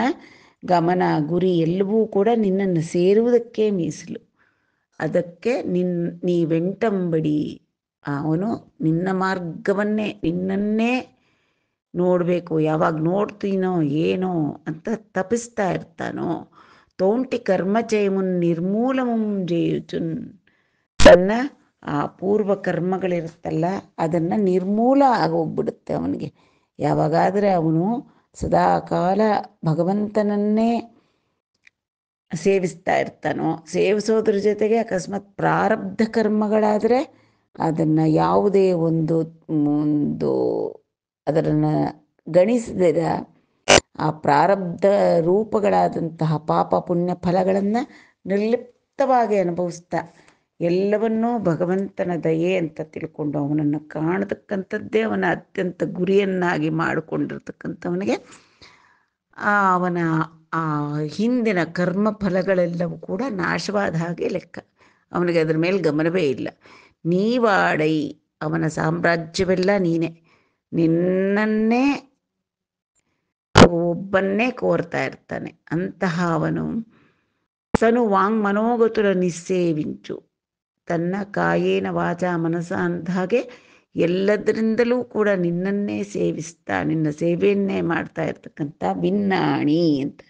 ಗಮನ ಗುರಿ ಎಲ್ಲವೂ ಕೂಡ ನಿನ್ನನ್ನು ಸೇರುವುದಕ್ಕೆ ಮೀಸಲು. ಅದಕ್ಕೆ ನೀವೆಂಟಂಬಡಿ, ಅವನು ನಿನ್ನ ಮಾರ್ಗವನ್ನೇ, ನಿನ್ನನ್ನೇ ನೋಡಬೇಕು, ಯಾವಾಗ ನೋಡ್ತೀನೋ ಏನೋ ಅಂತ ತಪಿಸ್ತಾ ಇರ್ತಾನೋ. ತೋಂಟಿ ಕರ್ಮಚಯಮುನ್ ನಿರ್ಮೂಲಮುಂ ಜೇಯುಚುನ್, ತನ್ನ ಆ ಪೂರ್ವ ಕರ್ಮಗಳಿರುತ್ತಲ್ಲ ಅದನ್ನು ನಿರ್ಮೂಲ ಆಗೋಗ್ಬಿಡುತ್ತೆ ಅವನಿಗೆ. ಯಾವಾಗಾದರೆ ಅವನು ಸದಾಕಾಲ ಭಗವಂತನನ್ನೇ ಸೇವಿಸ್ತಾ ಇರ್ತಾನೋ, ಸೇವಿಸೋದ್ರ ಜೊತೆಗೆ ಅಕಸ್ಮಾತ್ ಪ್ರಾರಬ್ಧ ಕರ್ಮಗಳಾದರೆ ಅದನ್ನು ಯಾವುದೇ ಒಂದು ಅದನ್ನು ಗಣಿಸಿದ ಆ ಪ್ರಾರಬ್ಧ ರೂಪಗಳಾದಂತಹ ಪಾಪ ಪುಣ್ಯ ಫಲಗಳನ್ನು ನಿರ್ಲಿಪ್ತವಾಗಿ ಅನುಭವಿಸ್ತಾ ಎಲ್ಲವನ್ನೂ ಭಗವಂತನ ದಯೆ ಅಂತ ತಿಳ್ಕೊಂಡು ಅವನನ್ನು ಕಾಣತಕ್ಕಂಥದ್ದೇ ಅವನ ಅತ್ಯಂತ ಗುರಿಯನ್ನಾಗಿ ಮಾಡಿಕೊಂಡಿರ್ತಕ್ಕಂಥವನಿಗೆ ಅವನ ಆ ಹಿಂದಿನ ಕರ್ಮ ಫಲಗಳೆಲ್ಲವೂ ಕೂಡ ನಾಶವಾದ ಹಾಗೆ ಲೆಕ್ಕ. ಅವನಿಗೆ ಅದರ ಮೇಲೆ ಗಮನವೇ ಇಲ್ಲ. ನೀವಾಡೈ, ಅವನ ಸಾಮ್ರಾಜ್ಯವೆಲ್ಲ ನೀನೇ, ನಿನ್ನನ್ನೇ ಒಬ್ಬನ್ನೇ ಕೋರ್ತಾ ಇರ್ತಾನೆ. ಅಂತಹ ಅವನು ತನು ವಾಂಗ್ ಮನೋಗತುಲ ನಿಸ್ಸೇವಿಂಚು, ತನ್ನ ಕಾಯೇನ ವಾಚ ಮನಸ ಅಂದ ಹಾಗೆ ಎಲ್ಲದರಿಂದಲೂ ಕೂಡ ನಿನ್ನನ್ನೇ ಸೇವಿಸ್ತಾ ನಿನ್ನ ಸೇವೆಯನ್ನೇ ಮಾಡ್ತಾ ಇರ್ತಕ್ಕಂಥ ಭಿನ್ನಾಣಿ ಅಂತ.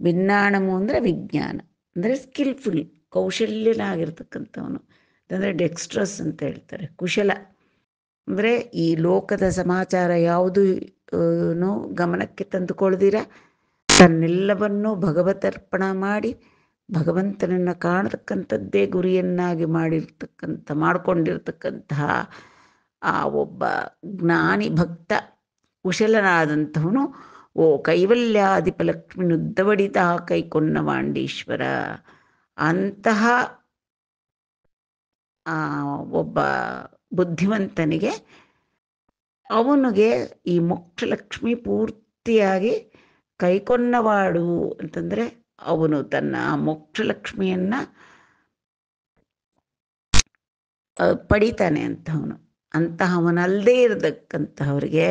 ಭಿನ್ನಾಣಮು ಅಂದರೆ ವಿಜ್ಞಾನ, ಅಂದರೆ ಸ್ಕಿಲ್ಫುಲ್, ಕೌಶಲ್ಯನಾಗಿರ್ತಕ್ಕಂಥವನು ಅಂದರೆ ಡೆಕ್ಸ್ಟ್ರಸ್ ಅಂತ ಹೇಳ್ತಾರೆ, ಕುಶಲ. ಅಂದರೆ ಈ ಲೋಕದ ಸಮಾಚಾರ ಯಾವುದು ಗಮನಕ್ಕೆ ತಂದುಕೊಳ್ಳದಿರ ತನ್ನೆಲ್ಲವನ್ನೂ ಭಗವತರ್ಪಣ ಮಾಡಿ ಭಗವಂತನನ್ನು ಕಾಣತಕ್ಕಂಥದ್ದೇ ಗುರಿಯನ್ನಾಗಿ ಮಾಡಿಕೊಂಡಿರ್ತಕ್ಕಂತಹ ಆ ಒಬ್ಬ ಜ್ಞಾನಿ ಭಕ್ತ ಕುಶಲನಾದಂಥವನು ಓ ಕೈವಲ್ಯಾಧಿಪಲಕ್ಷ್ಮಿನುದ್ದವಡಿತ ಕೈಕೊನ್ನವಾಂಡೀಶ್ವರ. ಅಂತಹ ಒಬ್ಬ ಬುದ್ಧಿವಂತನಿಗೆ ಅವನಿಗೆ ಈ ಮೋಕ್ಷಲಕ್ಷ್ಮಿ ಪೂರ್ತಿಯಾಗಿ ಕೈಕೊನ್ನವಾಡು ಅಂತಂದರೆ ಅವನು ತನ್ನ ಮೋಕ್ಷಲಕ್ಷ್ಮಿಯನ್ನು ಪಡಿತಾನೆ ಅಂತವನು. ಅಂತಹವನಲ್ಲದೇ ಇರತಕ್ಕಂತಹವರಿಗೆ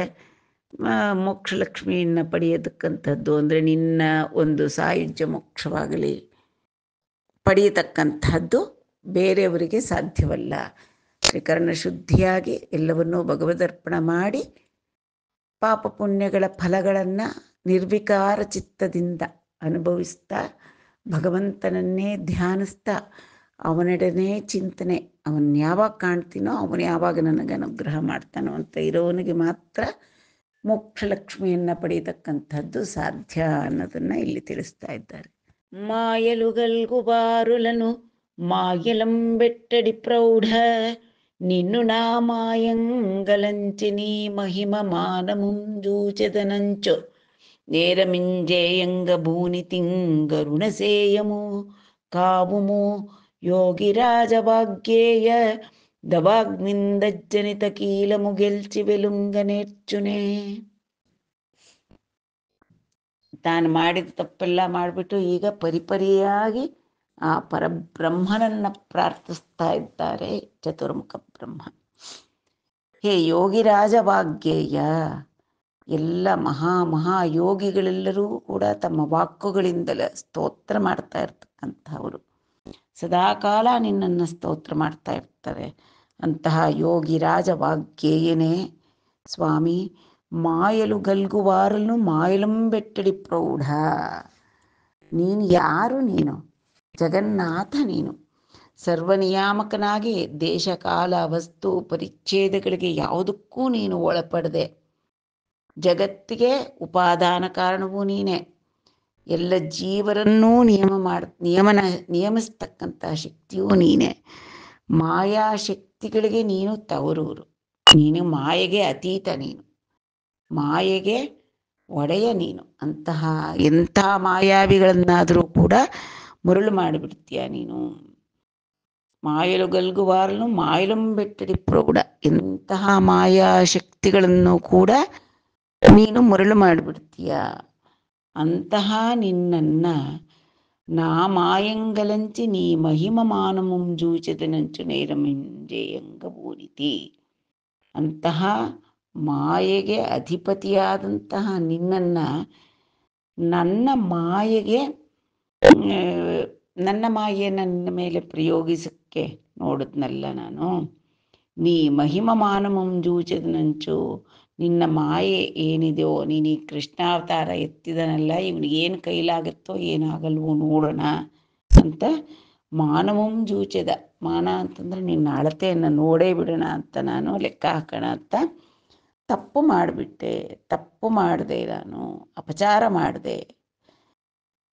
ಮೋಕ್ಷಲಕ್ಷ್ಮಿಯನ್ನು ಪಡೆಯತಕ್ಕಂಥದ್ದು ಅಂದರೆ ನಿನ್ನ ಒಂದು ಸಾಯುಜ್ಯ ಮೋಕ್ಷವಾಗಲಿ ಪಡೆಯತಕ್ಕಂಥದ್ದು ಬೇರೆಯವರಿಗೆ ಸಾಧ್ಯವಲ್ಲ. ತ್ರಿಕರಣ ಶುದ್ಧಿಯಾಗಿ ಎಲ್ಲವನ್ನೂ ಭಗವದರ್ಪಣ ಮಾಡಿ ಪಾಪ ಪುಣ್ಯಗಳ ಫಲಗಳನ್ನು ನಿರ್ವಿಕಾರ ಚಿತ್ತದಿಂದ ಅನುಭವಿಸ್ತಾ ಭಗವಂತನನ್ನೇ ಧ್ಯಾನಿಸ್ತಾ ಅವನೆಡೆನೇ ಚಿಂತನೆ ಅವನು ಯಾವಾಗ ಕಾಣ್ತೀನೋ ಅವನು ಯಾವಾಗ ನನಗೆ ಅನುಗ್ರಹ ಮಾಡ್ತಾನೋ ಅಂತ ಇರೋವನಿಗೆ ಮಾತ್ರ ಮೋಕ್ಷಲಕ್ಷ್ಮಿಯನ್ನು ಪಡೆಯತಕ್ಕಂಥದ್ದು ಸಾಧ್ಯ ಅನ್ನೋದನ್ನು ಇಲ್ಲಿ ತಿಳಿಸ್ತಾ ಇದ್ದಾರೆ. మాయలుగల్గు బారులను మాయలంబెట్టడి ప్రౌఢ నిన్ను నా మాయంగలంచి నీ మహిమ మానముంజూచెదనంచో నేరమింజేయంగ భూనితింగరుణసేయము కావుము ಯೋಗಿರಾಜಭಾಗ್ಯೇಯ ದವಾಗ್ನಿಂದಜ್ಜನಿತ ಕೀಲಮು ಗೆಲ್ಚಿ ಬೆಲುಂಗ ನೇರ್ಚುನೆ. ತಾನು ಮಾಡಿದ ತಪ್ಪೆಲ್ಲ ಮಾಡಿಬಿಟ್ಟು ಈಗ ಪರಿಪರಿಯಾಗಿ ಆ ಪರಬ್ರಹ್ಮನನ್ನು ಪ್ರಾರ್ಥಿಸ್ತಾ ಇದ್ದಾರೆ ಚತುರ್ಮುಖ ಬ್ರಹ್ಮ. ಹೇ ಯೋಗಿರಾಜ ಭಾಗ್ಯೇಯ, ಎಲ್ಲ ಮಹಾಯೋಗಿಗಳೆಲ್ಲರೂ ಕೂಡ ತಮ್ಮ ವಾಕ್ಕುಗಳಿಂದಲೇ ಸ್ತೋತ್ರ ಮಾಡ್ತಾ ಇರ್ತಕ್ಕಂಥವರು, ಸದಾಕಾಲ ನಿನ್ನನ್ನು ಸ್ತೋತ್ರ ಮಾಡ್ತಾ ಇರ್ತಾರೆ. ಅಂತಹ ಯೋಗಿರಾಜ ಭಾಗ್ಯೇಯನೇ ಸ್ವಾಮಿ, ಮಾಯಲು ಗಲ್ಗುವಾರಲು ಮಾಯಲಂಬೆಟ್ಟಡಿ ಪ್ರೌಢ. ನೀನು ಯಾರು? ನೀನು ಜಗನ್ನಾಥ. ನೀನು ಸರ್ವನಿಯಾಮಕನಾಗಿ ದೇಶ ಕಾಲ ವಸ್ತು ಪರಿಚ್ಛೇದಗಳಿಗೆ ಯಾವುದಕ್ಕೂ ನೀನು ಒಳಪಡದೆ, ಜಗತ್ತಿಗೆ ಉಪಾದಾನ ಕಾರಣವೂ ನೀನೇ, ಎಲ್ಲ ಜೀವರನ್ನೂ ನಿಯಮಿಸ್ತಕ್ಕಂಥ ಶಕ್ತಿಯೂ ನೀನೇ. ಮಾಯಾಶಕ್ತಿಗಳಿಗೆ ನೀನು ತವರೂರು, ನೀನು ಮಾಯೆಗೆ ಅತೀತ, ನೀನು ಮಾಯೆಗೆ ಒಡೆಯ ನೀನು. ಎಂಥ ಮಾಯಾವಿಗಳನ್ನಾದರೂ ಕೂಡ ಮರುಳು ಮಾಡಿಬಿಡ್ತೀಯ ನೀನು. ಮಾಯಲು ಗಲ್ಗುವಾರಲು ಮಾಯಲಂಬೆಟ್ಟಡಿ ಪ್ರೌಢ, ಎಂತಹ ಮಾಯಾಶಕ್ತಿಗಳನ್ನು ಕೂಡ ನೀನು ಮರುಳು ಮಾಡಿಬಿಡ್ತೀಯ. ಅಂತಹ ನಿನ್ನನ್ನು ನಾ ಮಾಯಂಗಲಂಚಿ ನೀ ಮಹಿಮ ಮಾನಮುಂಜೂಚದನಂಚು ನೇರಮಿಂಜೇಯಂಗ ಬೂನಿತಿ. ಅಂತಹ ಮಾಯೆಗೆ ಅಧಿಪತಿಯಾದಂತಹ ನಿನ್ನನ್ನು ನನ್ನ ಮಾಯೆಯನ್ನು ನಿನ್ನ ಮೇಲೆ ಪ್ರಯೋಗಿಸಕ್ಕೆ ನೋಡಿದ್ನಲ್ಲ ನಾನು. ನೀ ಮಹಿಮ ಮಾನಮುಂಜೂಚದನಂಚು, ನಿನ್ನ ಮಾಯೆ ಏನಿದೆಯೋ, ನೀನು ಈ ಕೃಷ್ಣಾವತಾರ ಎತ್ತಿದನಲ್ಲ, ಇವನಿಗೇನು ಕೈಲಾಗುತ್ತೋ ಏನಾಗಲ್ವೋ ನೋಡೋಣ ಅಂತ ಮಾನಮುಂಜೂಚದ, ಮಾನ ಅಂತಂದರೆ ನಿನ್ನ ಅಳತೆಯನ್ನು ನೋಡೇ ಬಿಡೋಣ ಅಂತ ನಾನು ಲೆಕ್ಕ ಹಾಕೋಣ ಅಂತ ತಪ್ಪು ಮಾಡಿದೆ ನಾನು, ಅಪಚಾರ ಮಾಡಿದೆ.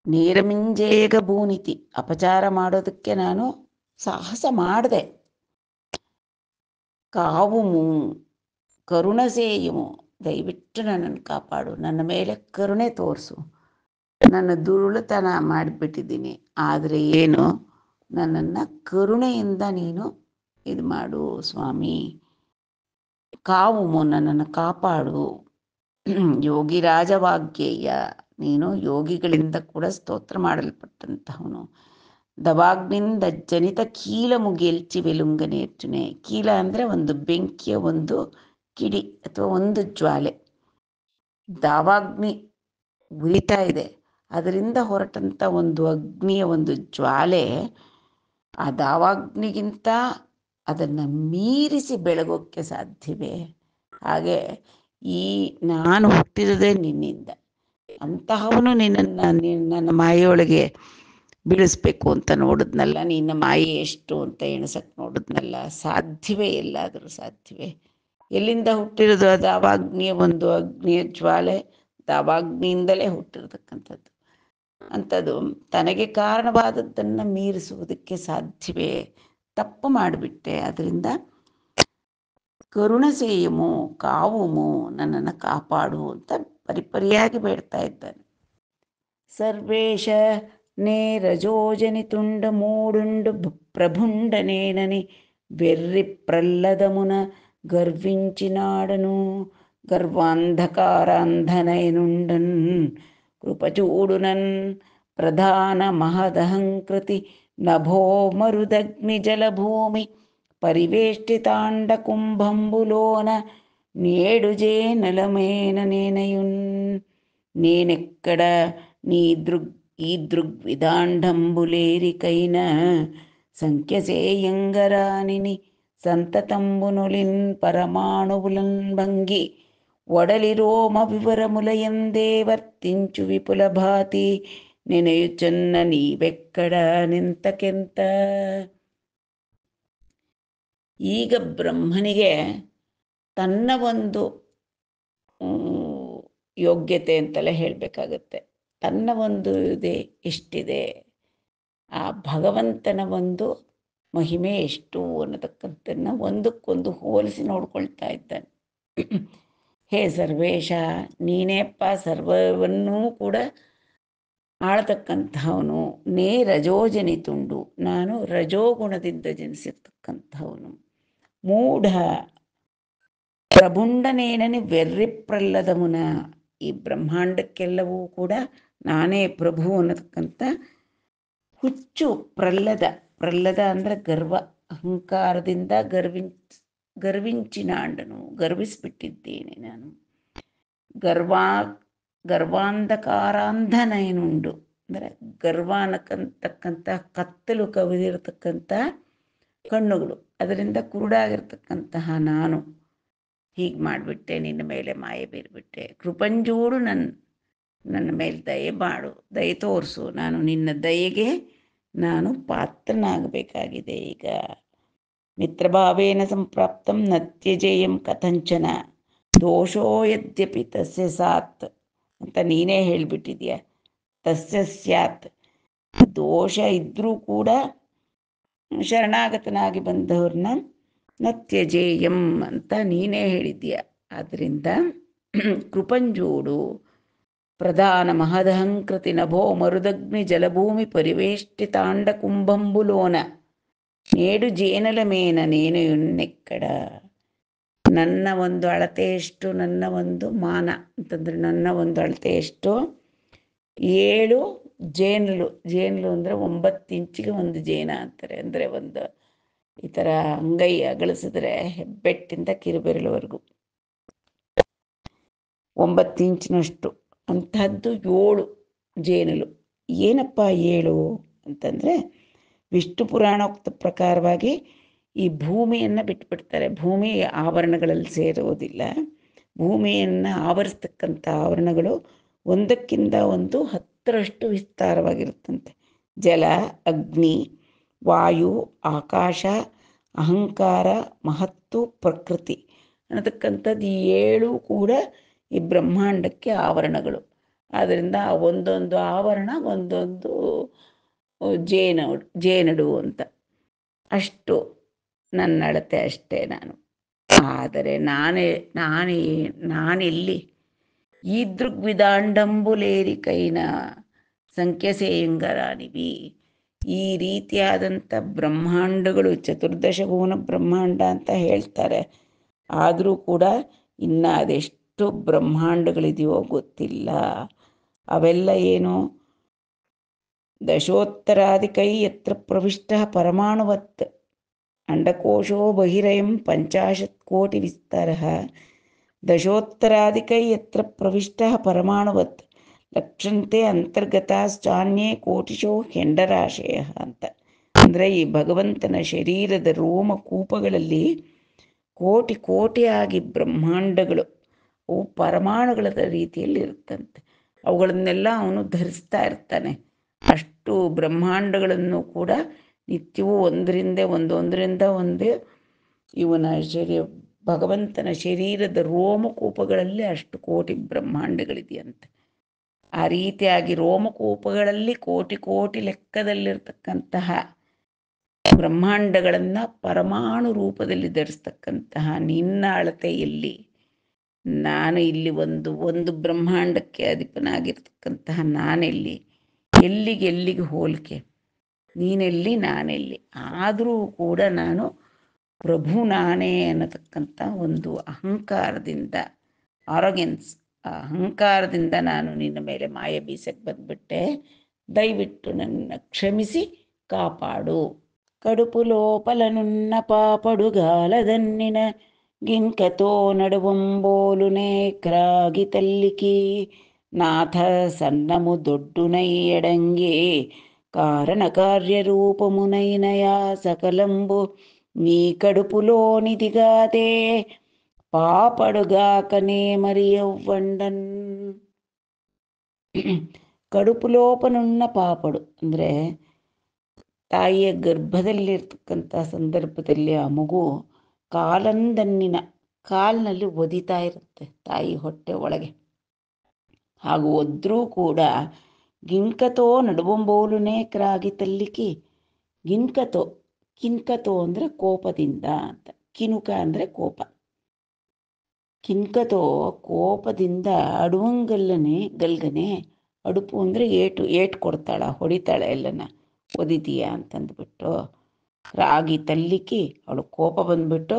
ನೇರಮಿಂಜೇಗ ಭೂನಿತಿ, ಅಪಚಾರ ಮಾಡೋದಕ್ಕೆ ನಾನು ಸಾಹಸ ಮಾಡಿದೆ. ಕಾವುಮು ಕರುಣಸೇಯುಮು, ದಯವಿಟ್ಟು ನನ್ನನ್ನು ಕಾಪಾಡು, ನನ್ನ ಮೇಲೆ ಕರುಣೆ ತೋರಿಸು. ನನ್ನ ದುರುಳತನ ಮಾಡಿಬಿಟ್ಟಿದ್ದೀನಿ, ಆದರೆ ಏನು, ನನ್ನನ್ನು ಕರುಣೆಯಿಂದ ನೀನು ಇದು ಮಾಡು ಸ್ವಾಮಿ. ಕಾವುಮು, ನನ್ನನ್ನು ಕಾಪಾಡು. ಯೋಗಿರಾಜಭಾಗ್ಯೇಯ, ನೀನು ಯೋಗಿಗಳಿಂದ ಕೂಡ ಸ್ತೋತ್ರ ಮಾಡಲ್ಪಟ್ಟಂತಹವನು. ದವಾಗ್ನಿಂದ ಜನಿತ ಕೀಲ ಮುಗಿಲ್ಚಿ ಬೆಲುಂಗ ನೇರ್ಚುನೆ. ಕೀಲ ಅಂದರೆ ಒಂದು ಬೆಂಕಿಯ ಒಂದು ಕಿಡಿ ಅಥವಾ ಒಂದು ಜ್ವಾಲೆ. ದಾವಾಗ್ನಿ ಉರಿತಾ ಇದೆ, ಅದರಿಂದ ಹೊರಟಂಥ ಒಂದು ಅಗ್ನಿಯ ಒಂದು ಜ್ವಾಲೆ ಆ ದಾವಾಗ್ನಿಗಿಂತ ಅದನ್ನು ಮೀರಿಸಿ ಬೆಳಗೋಕ್ಕೆ ಸಾಧ್ಯವೇ? ಹಾಗೆ ನಾನು ಹುಟ್ಟಿರೋದೇ ನಿನ್ನಿಂದ, ಅಂತಹವನು ನನ್ನ ಮಾಯೆಯೊಳಗೆ ಬೀಳಿಸ್ಬೇಕು ಅಂತ ನೋಡಿದ್ನಲ್ಲ, ನಿನ್ನ ಮಾಯೆ ಎಷ್ಟು ಅಂತ ಎಣಿಸಕ್ಕೆ ನೋಡಿದ್ನಲ್ಲ, ಸಾಧ್ಯವೇ? ಎಲ್ಲಾದರೂ ಸಾಧ್ಯವೇ? ಎಲ್ಲಿಂದ ಹುಟ್ಟಿರೋದು? ಅದು ದಾವಾಗ್ನಿಯ ಒಂದು ಅಗ್ನಿಯ ಜ್ವಾಲೆ, ದಾವಾಗ್ನಿಯಿಂದಲೇ ಹುಟ್ಟಿರ್ತಕ್ಕಂಥದ್ದು. ಅಂಥದ್ದು ತನಗೆ ಕಾರಣವಾದದ್ದನ್ನು ಮೀರಿಸುವುದಕ್ಕೆ ಸಾಧ್ಯವೇ? ತಪ್ಪು ಮಾಡಿಬಿಟ್ಟೆ, ಅದರಿಂದ ಕರುಣಸೇಯಮು ಕಾವುಮು, ನನ್ನನ್ನು ಕಾಪಾಡು ಅಂತ ಪರಿಪರಿಯಾಗಿ ಬೇಡ್ತಾ ಇದ್ದಾನೆ. ಸರ್ವೇಶ ನೇ ರಜೋಜನಿ ತುಂಡ ಮೂಡುಂಡು ಪ್ರಭುಂಡನೇನನಿ వెర్రి ప్రల్లదమున గర్వించినాడను గర్వాంధకారాంధనయనుండన్ కృపచూడునన్ ప్రధాన మహదహంకృతి నభో మరుదగ్ని జలభూమి పరివేష్టితాండ కుంభంబులోన నేడుజే నలమేన నేనయున్ నేనెక్కడ ఈ దృగ్విదాండంబులేరికైన సంఖ్యసేయంగరానిని సంతతంబునులిన్ పరమాణువులన్ భంగి ఒడలి రోమ వివరములయందే వర్తించు విపుల భాతి నెనయుచున్న నీవెక్కడ నింతకెంత. ಈಗ ಬ್ರಹ್ಮನಿಗೆ ತನ್ನ ಒಂದು ಯೋಗ್ಯತೆ ಅಂತಲೇ ಹೇಳಬೇಕಾಗತ್ತೆ. ತನ್ನ ಒಂದು ಇದೆ ಎಷ್ಟಿದೆ, ಆ ಭಗವಂತನ ಒಂದು ಮಹಿಮೆ ಎಷ್ಟು ಅನ್ನತಕ್ಕಂಥನ್ನು ಒಂದಕ್ಕೊಂದು ಹೋಲಿಸಿ ನೋಡ್ಕೊಳ್ತಾ ಇದ್ದಾನೆ. ಹೇ ಸರ್ವೇಶ, ನೀನೇಪ್ಪ ಸರ್ವವನ್ನೂ ಕೂಡ ಆಳತಕ್ಕಂಥವನು. ನೇ ರಜೋಜನಿತುಂಡು, ನಾನು ರಜೋಗುಣದಿಂದ ಜನಿಸಿರ್ತಕ್ಕಂಥವನು. ಮೂಢ ಪ್ರಭುಂಡನೇನನಿ ವೆರ್ರಿ ಪ್ರಲ್ಲದಮುನ, ಈ ಬ್ರಹ್ಮಾಂಡಕ್ಕೆಲ್ಲವೂ ಕೂಡ ನಾನೇ ಪ್ರಭು ಅನ್ನತಕ್ಕಂಥ ಹುಚ್ಚು ಪ್ರಲ್ಲದ. ಪ್ರಲ್ಲದ ಅಂದರೆ ಗರ್ವ, ಅಹಂಕಾರದಿಂದ ಗರ್ವಿಂಚಿನಾಂಡನು, ಗರ್ವಿಸ್ಬಿಟ್ಟಿದ್ದೇನೆ ನಾನು. ಗರ್ವಾಂಧಕಾರಾಂಧನೇನುಂಡು ಅಂದರೆ ಗರ್ವ ಅನ್ನಕ್ಕಂತಕ್ಕಂಥ ಕತ್ತಲು ಕವಿದಿರತಕ್ಕಂಥ ಕಣ್ಣುಗಳು, ಅದರಿಂದ ಕುರುಡಾಗಿರ್ತಕ್ಕಂತಹ ನಾನು ಹೀಗೆ ಮಾಡಿಬಿಟ್ಟೆ, ನಿನ್ನ ಮೇಲೆ ಮಾಯೆ ಬೀರ್ಬಿಟ್ಟೆ. ಕೃಪಂಜೂಡು ನನ್ನ ಮೇಲೆ ದಯೆ ಮಾಡು, ದಯೆ ತೋರಿಸು, ನಾನು ನಿನ್ನ ದಯೆಗೆ ನಾನು ಪಾತ್ರನಾಗಬೇಕಾಗಿದೆ. ಈಗ ಮಿತ್ರಭಾವೇನ ಸಂಪ್ರಾಪ್ತಂ ನತ್ಯಜೇಯಂ ಕಥಂಚನ, ದೋಷೋ ಯದ್ಯಪಿ ತಸ್ಯ ಸಾತ್ ಅಂತ ನೀನೇ ಹೇಳಿಬಿಟ್ಟಿದ್ಯಾ. ತಸ್ಯ ಸ್ಯಾತ್, ದೋಷ ಇದ್ದರೂ ಕೂಡ ಶರಣಾಗತನಾಗಿ ಬಂದವ್ರನ್ನ ನತ್ಯಜೇಯಂ ಅಂತ ನೀನೇ ಹೇಳಿದ್ಯಾ. ಆದ್ದರಿಂದ ಕೃಪಂಜೂಡು ಪ್ರಧಾನ ಮಹದಹಂಕೃತಿ ನಭೋ ಮರುದಗ್ನಿ ಜಲಭೂಮಿ ಪರಿವೇಷ್ಟಿತಾಂಡ ಕುಂಭಂಬುಲೋನ ನೇಡು ಜೇನಲ ಮೇನ ನೇನು ಎಣ್ಣೆಕ್ಕಡ. ನನ್ನ ಒಂದು ಅಳತೆಯಷ್ಟು, ನನ್ನ ಒಂದು ಮಾನ ಅಂತಂದರೆ ನನ್ನ ಒಂದು ಅಳತೆಯಷ್ಟು 7 ಜೇನುಲು. ಜೇನುಲು ಅಂದರೆ 9 ಇಂಚಿಗೆ ಒಂದು ಜೇನ ಅಂತಾರೆ. ಅಂದರೆ ಒಂದು ಈ ಥರ ಅಂಗೈ ಅಗಳಿಸಿದ್ರೆ ಹೆಬ್ಬೆಟ್ಟಿಂದ ಕಿರುಬೆರಳುವರೆಗೂ 9 ಇಂಚಿನಷ್ಟು ಅಂಥದ್ದು 7 ಜೇನುಲು. ಏನಪ್ಪ 7 ಅಂತಂದರೆ, ವಿಷ್ಣು ಪುರಾಣೋಕ್ತ ಪ್ರಕಾರವಾಗಿ ಈ ಭೂಮಿಯನ್ನು ಬಿಟ್ಬಿಡ್ತಾರೆ. ಭೂಮಿ ಆವರಣಗಳಲ್ಲಿ ಸೇರೋದಿಲ್ಲ. ಭೂಮಿಯನ್ನು ಆವರಿಸ್ತಕ್ಕಂಥ ಆವರಣಗಳು ಒಂದಕ್ಕಿಂತ ಒಂದು 10ರಷ್ಟು ವಿಸ್ತಾರವಾಗಿರುತ್ತಂತೆ. ಜಲ, ಅಗ್ನಿ, ವಾಯು, ಆಕಾಶ, ಅಹಂಕಾರ, ಮಹತ್ತು, ಪ್ರಕೃತಿ ಅನ್ನತಕ್ಕಂಥದ್ದು ಈ 7 ಕೂಡ ಈ ಬ್ರಹ್ಮಾಂಡಕ್ಕೆ ಆವರಣಗಳು. ಆದ್ದರಿಂದ ಒಂದೊಂದು ಆವರಣ ಒಂದೊಂದು ಜೇನಡು ಅಂತ. ಅಷ್ಟು ನನ್ನ ಅಳತೆ ಅಷ್ಟೇ ನಾನು. ಆದರೆ ನಾನೆಲ್ಲಿ ಈ ದೃಗ್ವಿದಾಂಡಂಬುಲೇರಿಕೈನ ಸಂಖ್ಯಸೇಯಂಗರಾಣಿವಿ. ಈ ರೀತಿಯಾದಂಥ ಬ್ರಹ್ಮಾಂಡಗಳು 14 ಭುವನ ಬ್ರಹ್ಮಾಂಡ ಅಂತ ಹೇಳ್ತಾರೆ. ಆದರೂ ಕೂಡ ಇನ್ನು ಅದೆಷ್ಟು ಬ್ರಹ್ಮಾಂಡಗಳಿದೆಯೋ ಗೊತ್ತಿಲ್ಲ. ಅವೆಲ್ಲ ಏನು, ದಶೋತ್ತರಾಧಿಕೈ ಯತ್ರ ಪ್ರವಿಷ್ಟ ಪರಮಾಣುವತ್ ಅಂಡಕೋಶೋ ಬಹಿರಯಂ 50 ಕೋಟಿ ವಿಸ್ತಾರ. ದಶೋತ್ತರಾಧಿಕೈ ಯತ್ರ ಪ್ರವಿಷ್ಟ ಪರಮಾಣುವತ್ ಲಕ್ಷಂತೆ ಅಂತರ್ಗತಾಶ್ಚಾನ್ಯೇ ಕೋಟಿಶೋ ಹೆಂಡರಾಶಯ ಅಂತ. ಅಂದರೆ ಈ ಭಗವಂತನ ಶರೀರದ ರೋಮಕೂಪಗಳಲ್ಲಿ ಕೋಟಿ ಕೋಟಿಯಾಗಿ ಬ್ರಹ್ಮಾಂಡಗಳು, ಅವು ಪರಮಾಣುಗಳ ರೀತಿಯಲ್ಲಿ ಇರುತ್ತಂತೆ. ಅವುಗಳನ್ನೆಲ್ಲ ಅವನು ಧರಿಸ್ತಾ ಇರ್ತಾನೆ. ಅಷ್ಟು ಬ್ರಹ್ಮಾಂಡಗಳನ್ನು ಕೂಡ ನಿತ್ಯವೂ ಒಂದರಿಂದ ಒಂದು ಇವನ ಭಗವಂತನ ಶರೀರದ ರೋಮಕೂಪಗಳಲ್ಲಿ ಅಷ್ಟು ಕೋಟಿ ಬ್ರಹ್ಮಾಂಡಗಳಿದೆಯಂತೆ. ಆ ರೀತಿಯಾಗಿ ರೋಮಕೂಪಗಳಲ್ಲಿ ಕೋಟಿ ಕೋಟಿ ಲೆಕ್ಕದಲ್ಲಿರ್ತಕ್ಕಂತಹ ಬ್ರಹ್ಮಾಂಡಗಳನ್ನು ಪರಮಾಣು ರೂಪದಲ್ಲಿ ಧರಿಸ್ತಕ್ಕಂತಹ ನಿನ್ನ ಅಳತೆಯಲ್ಲಿ ನಾನು ಇಲ್ಲಿ ಒಂದು ಬ್ರಹ್ಮಾಂಡಕ್ಕೆ ಅಧಿಪನಾಗಿರ್ತಕ್ಕಂತಹ ನಾನೆಲ್ಲಿ, ಎಲ್ಲಿಗೆ ಹೋಲಿಕೆ, ನೀನೆಲ್ಲಿ ನಾನೆಲ್ಲಿ. ಆದರೂ ಕೂಡ ನಾನು ಪ್ರಭು ನಾನೇ ಅನ್ನತಕ್ಕಂಥ ಒಂದು ಅಹಂಕಾರದಿಂದ, ಆರೋಗೆನ್ಸ್, ಆ ಅಹಂಕಾರದಿಂದ ನಾನು ನಿನ್ನ ಮೇಲೆ ಮಾಯೆ ಬೀಸಕ್ಕೆ ಬಂದ್ಬಿಟ್ಟೆ. ದಯವಿಟ್ಟು ನನ್ನ ಕ್ಷಮಿಸಿ ಕಾಪಾಡು. కడుపు లోపలనున్న పాపడుగాలదన్నిన గింకతో నడువంబోలునే క్రాగి తల్లికి నాథ సన్నము దొడ్డునై ఎడంగే కారణ కార్యరూపమునైనయా సకలంబు నీ కడుపులోనిదిగాదే పాపడుగాకనే మరియవ్వండన్. కడుపు లోపనున్న పాపడు ಅಂದರೆ ತಾಯಿಯ ಗರ್ಭದಲ್ಲಿರ್ತಕ್ಕಂಥ ಸಂದರ್ಭದಲ್ಲಿ ಆ ಮಗು ಕಾಲಿನಲ್ಲಿ ಒದಿತಾ ಇರುತ್ತೆ ತಾಯಿ ಹೊಟ್ಟೆ ಒಳಗೆ. ಹಾಗೂ ಒದ್ರೂ ಕೂಡ ಗಿಣ್ಕತೋ ನಡುವಂಬೋಲುನೇ ಕ್ರಾಗಿ ತಲ್ಲಿಕಿ. ಕಿನ್ಕತೋ ಅಂದರೆ ಕೋಪದಿಂದ ಅಂತ, ಕಿನುಕ ಅಂದರೆ ಕೋಪ. ಕಿನ್ಕತೋ ಕೋಪದಿಂದ ಗಲ್ಗನೆ, ಅಡುಪು ಅಂದರೆ ಏಟು ಕೊಡ್ತಾಳ, ಹೊಡಿತಾಳೆ ಎಲ್ಲನ, ಒದಿತೀಯ ಅಂತಂದ್ಬಿಟ್ಟು. ರಾಗಿ ತಲ್ಲಿಕ್ಕಿ, ಅವಳು ಕೋಪ ಬಂದ್ಬಿಟ್ಟು,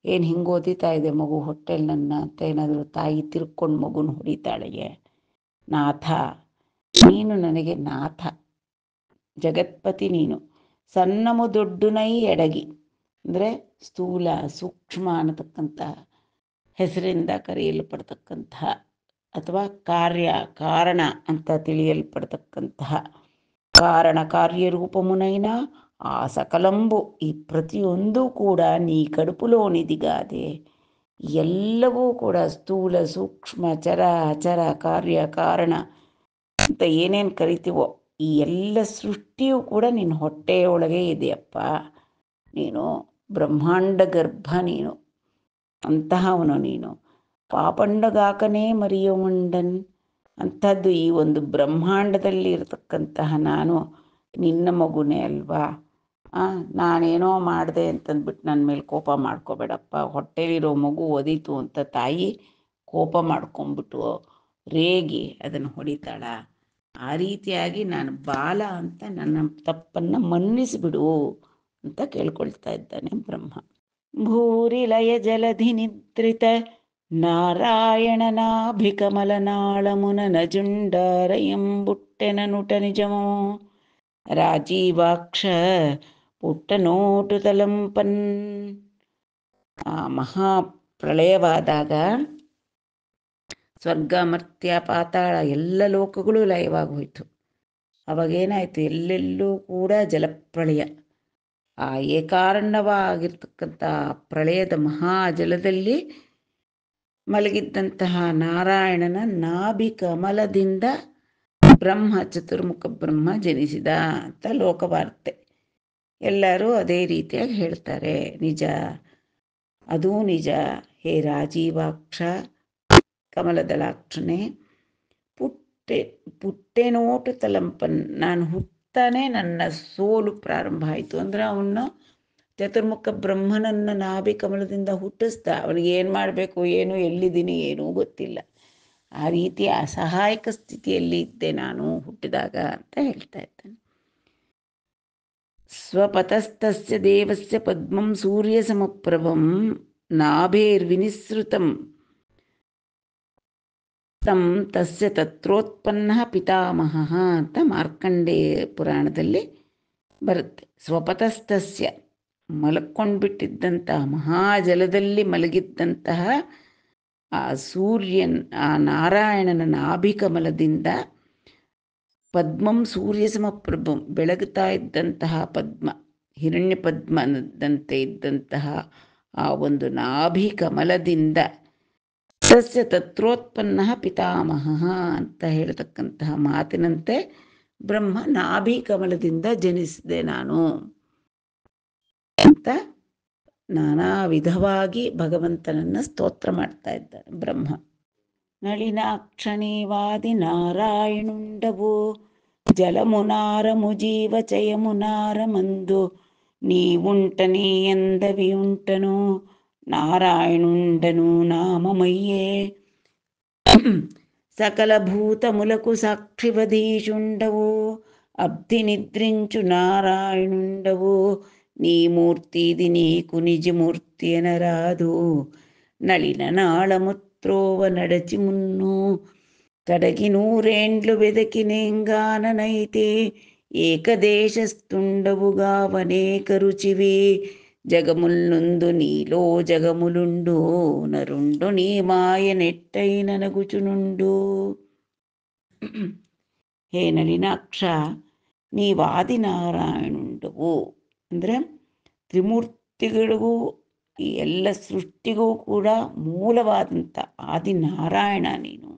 ಏನು ಹಿಂಗೆ ಓದಿತಾ ಇದೆ ಮಗು ಹೊಟ್ಟೆಲ್ ನನ್ನ ಅಂತ ಏನಾದರೂ ತಾಯಿ ತಿರ್ಕೊಂಡು ಮಗುನ ಹೊಡಿತಾಳೆಯೇ. ನಾಥ, ನೀನು ನನಗೆ ನಾಥ, ಜಗತ್ಪತಿ ನೀನು. ಸಣ್ಣಮು ದೊಡ್ಡುನೈ ಎಡಗಿ ಅಂದರೆ ಸ್ಥೂಲ ಸೂಕ್ಷ್ಮ ಅನ್ನತಕ್ಕಂಥ ಹೆಸರಿಂದ ಕರೆಯಲ್ಪಡ್ತಕ್ಕಂತಹ ಅಥವಾ ಕಾರಣ ಅಂತ ತಿಳಿಯಲ್ಪಡ್ತಕ್ಕಂತಹ ಕಾರಣ ಕಾರ್ಯರೂಪಮುನೈನ ಆ ಸಕಲಂಬು, ಈ ಪ್ರತಿಯೊಂದು ಕೂಡ ನೀ ಕಡುಪುಲೋನಿದಿಗಾದೆ. ಎಲ್ಲವೂ ಕೂಡ ಸ್ಥೂಲ ಸೂಕ್ಷ್ಮ ಚರ ಅಚರ ಕಾರ್ಯ ಕಾರಣ ಅಂತ ಏನೇನು ಕರಿತೀವೋ ಈ ಎಲ್ಲ ಸೃಷ್ಟಿಯೂ ಕೂಡ ನಿನ್ನ ಹೊಟ್ಟೆಯೊಳಗೆ ಇದೆಯಪ್ಪ. ನೀನು ಬ್ರಹ್ಮಾಂಡ ಗರ್ಭ, ನೀನು ಅಂತಹವನು ನೀನು. ಪಾಪಂಡಗಾಕನೇ ಮರಿಯವಂಡನ್ ಅಂಥದ್ದು ಈ ಒಂದು ಬ್ರಹ್ಮಾಂಡದಲ್ಲಿ ಇರತಕ್ಕಂತಹ ನಾನು ನಿನ್ನ ಮಗುನೇ ಅಲ್ವಾ. ನಾನೇನೋ ಮಾಡಿದೆ ಅಂತಂದ್ಬಿಟ್ಟು ನನ್ನ ಮೇಲೆ ಕೋಪ ಮಾಡ್ಕೋಬೇಡಪ್ಪ. ಹೊಟ್ಟೆಲಿರೋ ಮಗು ಒದೀತು ಅಂತ ತಾಯಿ ಕೋಪ ಮಾಡ್ಕೊಂಬಿಟ್ಟು ರೇಗಿ ಅದನ್ನು ಹೊಡಿತಾಳ. ಆ ರೀತಿಯಾಗಿ ನಾನು ಬಾಲ ಅಂತ ನನ್ನ ತಪ್ಪನ್ನು ಮನ್ನಿಸಿಬಿಡು ಅಂತ ಕೇಳ್ಕೊಳ್ತಾ ಇದ್ದಾನೆ ಬ್ರಹ್ಮ. ಭೂರಿಲಯ ಜಲಧಿ ನಿದ್ರಿತ ನಾರಾಯಣನಾಭಿಕಮಲನಾಳಮುನ ನಜುಂಡಾರಯಂಬುಟ್ಟೆನ ನುಟ ನಿಜಮೋ ರಾಜೀವಾಕ್ಷ ಪುಟ್ಟನೋಟು ತಲಂಪನ್. ಆ ಮಹಾಪ್ರಳಯವಾದಾಗ ಸ್ವರ್ಗ ಮರ್ತ್ಯ ಪಾತಾಳ ಎಲ್ಲ ಲೋಕಗಳು ಲಯವಾಗಿ ಹೋಯಿತು. ಅವಾಗೇನಾಯಿತು, ಎಲ್ಲೆಲ್ಲೂ ಕೂಡ ಜಲಪ್ರಳಯ. ಆ ಏಕಾರಣ್ಯವಾಗಿರ್ತಕ್ಕಂಥ ಪ್ರಳಯದ ಮಹಾಜಲದಲ್ಲಿ ಮಲಗಿದ್ದಂತಹ ನಾರಾಯಣನ ನಾಭಿ ಕಮಲದಿಂದ ಚತುರ್ಮುಖ ಬ್ರಹ್ಮ ಜನಿಸಿದ ಅಂತ ಲೋಕವಾರ್ತೆ. ಎಲ್ಲರೂ ಅದೇ ರೀತಿಯಾಗಿ ಹೇಳ್ತಾರೆ. ನಿಜ, ಅದೂ ನಿಜ. ಹೇ ರಾಜೀವಾಕ್ಷ, ಕಮಲದಳಾಕ್ಷನೇ, ಪುಟ್ಟೆನೋಟು ತಲಂಪನ್, ನಾನು ಹುಟ್ಟಾನೆ ನನ್ನ ಸೋಲು ಪ್ರಾರಂಭ ಆಯಿತು. ಅಂದರೆ ಅವನು ಚತುರ್ಮುಖ ಬ್ರಹ್ಮನನ್ನು ನಾಭಿ ಕಮಲದಿಂದ ಹುಟ್ಟಿಸ್ದ. ಅವನಿಗೆ ಏನು ಮಾಡಬೇಕು, ಏನು ಎಲ್ಲಿದ್ದೀನಿ ಏನೂ ಗೊತ್ತಿಲ್ಲ. ಆ ರೀತಿಯ ಅಸಹಾಯಕ ಸ್ಥಿತಿಯಲ್ಲಿ ಇದ್ದೆ ನಾನು ಹುಟ್ಟಿದಾಗ ಅಂತ ಹೇಳ್ತಾ ಇದ್ದಾನೆ. ಸ್ವಪತಸ್ತಸ್ಯ ದೇವಸ್ಯ ಪದ್ಮಂ ಸೂರ್ಯ ಸಮಪ್ರಭಂ ನಾಭೇರ್ವಿನಿಸೃತಂ ತಂ ತಸ್ಯ ತತ್ರೋತ್ಪನ್ನ ಪಿತಾಮಹ ಅಂತ ಮಾರ್ಕಂಡೇಯ ಪುರಾಣದಲ್ಲಿ ಬರುತ್ತೆ. ಸ್ವಪತಸ್ತಸ್ಯ, ಮಲಕ್ಕೊಂಡ್ಬಿಟ್ಟಿದ್ದಂತಹ ಮಹಾಜಲದಲ್ಲಿ ಮಲಗಿದ್ದಂತಹ ಆ ಸೂರ್ಯನ್, ಆ ನಾರಾಯಣನ ನಾಭಿಕಮಲದಿಂದ ಪದ್ಮಂ ಸೂರ್ಯ ಸಮಪ್ರಭಂ, ಬೆಳಗುತ್ತಾ ಇದ್ದಂತಹ ಪದ್ಮ, ಹಿರಣ್ಯ ಪದ್ಮದಂತೆ ಇದ್ದಂತಹ ಆ ಒಂದು ನಾಭಿಕಮಲದಿಂದ ತಸ್ಯ ತತ್ರೋತ್ಪನ್ನ ಪಿತಾಮಹ ಅಂತ ಹೇಳ್ತಕ್ಕಂತಹ ಮಾತಿನಂತೆ ಬ್ರಹ್ಮ ನಾಭಿಕಮಲದಿಂದ ಜನಿಸಿದೆ ನಾನು ಅಂತ ನಾನಾ ವಿಧವಾಗಿ ಭಗವಂತನನ್ನು ಸ್ತೋತ್ರ ಮಾಡ್ತಾ ಇದ್ದಾನೆ ಬ್ರಹ್ಮ. ನಳಿನಾಕ್ಷಣೀವಾದಿ ನಾರಾಯಣುಂಡವು ಜಲಮುನಾರಮು ಜೀವ ಚಯಮುನಾರಮಂದು ನೀವುಂಟನೀಯಂದವಿಯುಂಟನು నారాయణుండను నామమయ్యే సకల భూతములకు సాక్షివధీషుండవు అబ్ధి నిద్రించు నారాయణుండవు నీ మూర్తిది నీకు నిజమూర్తి అనరాదు నళిన నాళముత్రోవ నడచి మున్ను కడగి నూరేండ్లు వెదకి నేంగాననైతే ఏకదేశస్తుండవుగావనేక రుచివి జగముల్నుందు నీలో జగములుండు నరుండు నీ మాయ నెట్టై ನನಗುಚುನುಂಡು. ಹೇ ನಳಿನಾಕ್ಷ, ನೀವಾದಿನಾರಾಯಣುಂಡವು ಅಂದರೆ ತ್ರಿಮೂರ್ತಿಗಳಿಗೂ ಈ ಎಲ್ಲ ಸೃಷ್ಟಿಗೂ ಕೂಡ ಮೂಲವಾದಂಥ ಆದಿನಾರಾಯಣ ನೀನು.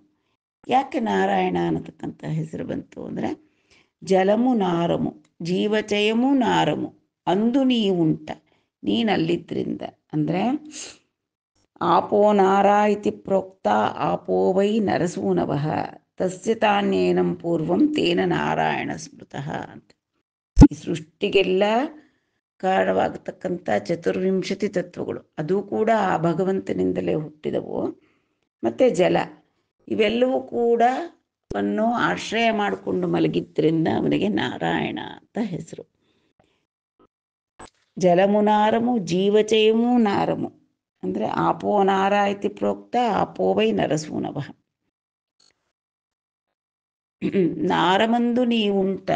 ಯಾಕೆ ನಾರಾಯಣ ಅನ್ನತಕ್ಕಂಥ ಹೆಸರು ಬಂತು ಅಂದರೆ ಜಲಮು ನಾರಮು, ಜೀವಚಯಮು ನಾರಮು ಅಂದು ನೀವುಂಟ ನೀನಲ್ಲಿದ್ದರಿಂದ. ಅಂದರೆ ಆಪೋ ನಾರ ಇತಿ ಪ್ರೋಕ್ತ ಆಪೋ ವೈ ನರಸೂನವಃ ತಸ್ಯ ತಾನ್ಯೇನಂ ಪೂರ್ವಂ ತೇನ ನಾರಾಯಣ ಸ್ಮೃತಃ ಅಂತ. ಈ ಸೃಷ್ಟಿಗೆಲ್ಲ ಕಾರಣವಾಗತಕ್ಕಂಥ ಚತುರ್ವಿಂಶತಿ ತತ್ವಗಳು ಅದು ಕೂಡ ಆ ಭಗವಂತನಿಂದಲೇ ಹುಟ್ಟಿದವು. ಮತ್ತು ಜಲ ಇವೆಲ್ಲವೂ ಕೂಡ ಅನ್ನು ಆಶ್ರಯ ಮಾಡಿಕೊಂಡು ಮಲಗಿದ್ದರಿಂದ ಅವನಿಗೆ ನಾರಾಯಣ ಅಂತ ಹೆಸರು. ಜಲಮುನಾರಮು ಜೀವಚಯಮೂ ನಾರಮು ಅಂದರೆ ಆಪೋ ನಾರ ಇತಿ ಪ್ರೋಕ್ತ ಆಪೋ ವೈ ನರಸೂನವಃ. ನಾರಮಂದು ನೀವುಂಟ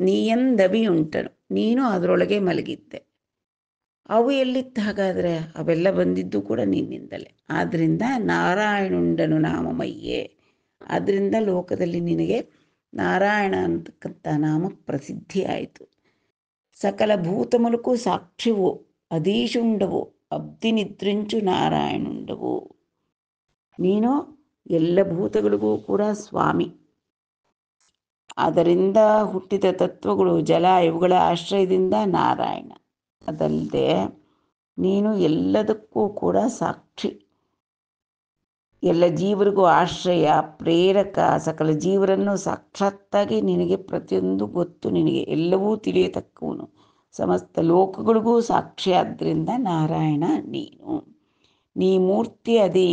ನೀಯಂದವಿಯುಂಟನು ನೀನು ಅದರೊಳಗೆ ಮಲಗಿದ್ದೆ. ಅವು ಎಲ್ಲಿತ್ತು ಹಾಗಾದರೆ? ಅವೆಲ್ಲ ಬಂದಿದ್ದು ಕೂಡ ನಿನ್ನಿಂದಲೇ. ಆದ್ದರಿಂದ ನಾರಾಯಣುಂಡನು ನಾಮಮಯ್ಯೇ. ಆದ್ದರಿಂದ ಲೋಕದಲ್ಲಿ ನಿನಗೆ ನಾರಾಯಣ ಅಂತಕ್ಕಂಥ ನಾಮ ಪ್ರಸಿದ್ಧಿ ಆಯಿತು. ಸಕಲ ಭೂತಮುಲಕು ಸಾಕ್ಷಿವು ಅದೀಶುಂಡವು ಅಬ್ದಿ ನಿದ್ರಿಂಚು ನಾರಾಯಣುಂಡವು. ನೀನು ಎಲ್ಲ ಭೂತಗಳಿಗೂ ಕೂಡ ಸ್ವಾಮಿ. ಅದರಿಂದ ಹುಟ್ಟಿದ ತತ್ವಗಳು ಜಲ ಇವುಗಳ ಆಶ್ರಯದಿಂದ ನಾರಾಯಣ. ಅದಲ್ಲದೆ ನೀನು ಎಲ್ಲದಕ್ಕೂ ಕೂಡ ಸಾಕ್ಷಿ, ಎಲ್ಲ ಜೀವರಿಗೂ ಆಶ್ರಯ, ಪ್ರೇರಕ, ಸಕಲ ಜೀವರನ್ನು ಸಾಕ್ಷಾತ್ತಾಗಿ ನಿನಗೆ ಪ್ರತಿಯೊಂದು ಗೊತ್ತು, ನಿನಗೆ ಎಲ್ಲವೂ ತಿಳಿಯತಕ್ಕವನು, ಸಮಸ್ತ ಲೋಕಗಳಿಗೂ ಸಾಕ್ಷಿ. ಆದ್ದರಿಂದ ನಾರಾಯಣ ನೀನು. ನೀ ಮೂರ್ತಿ ಅದೇ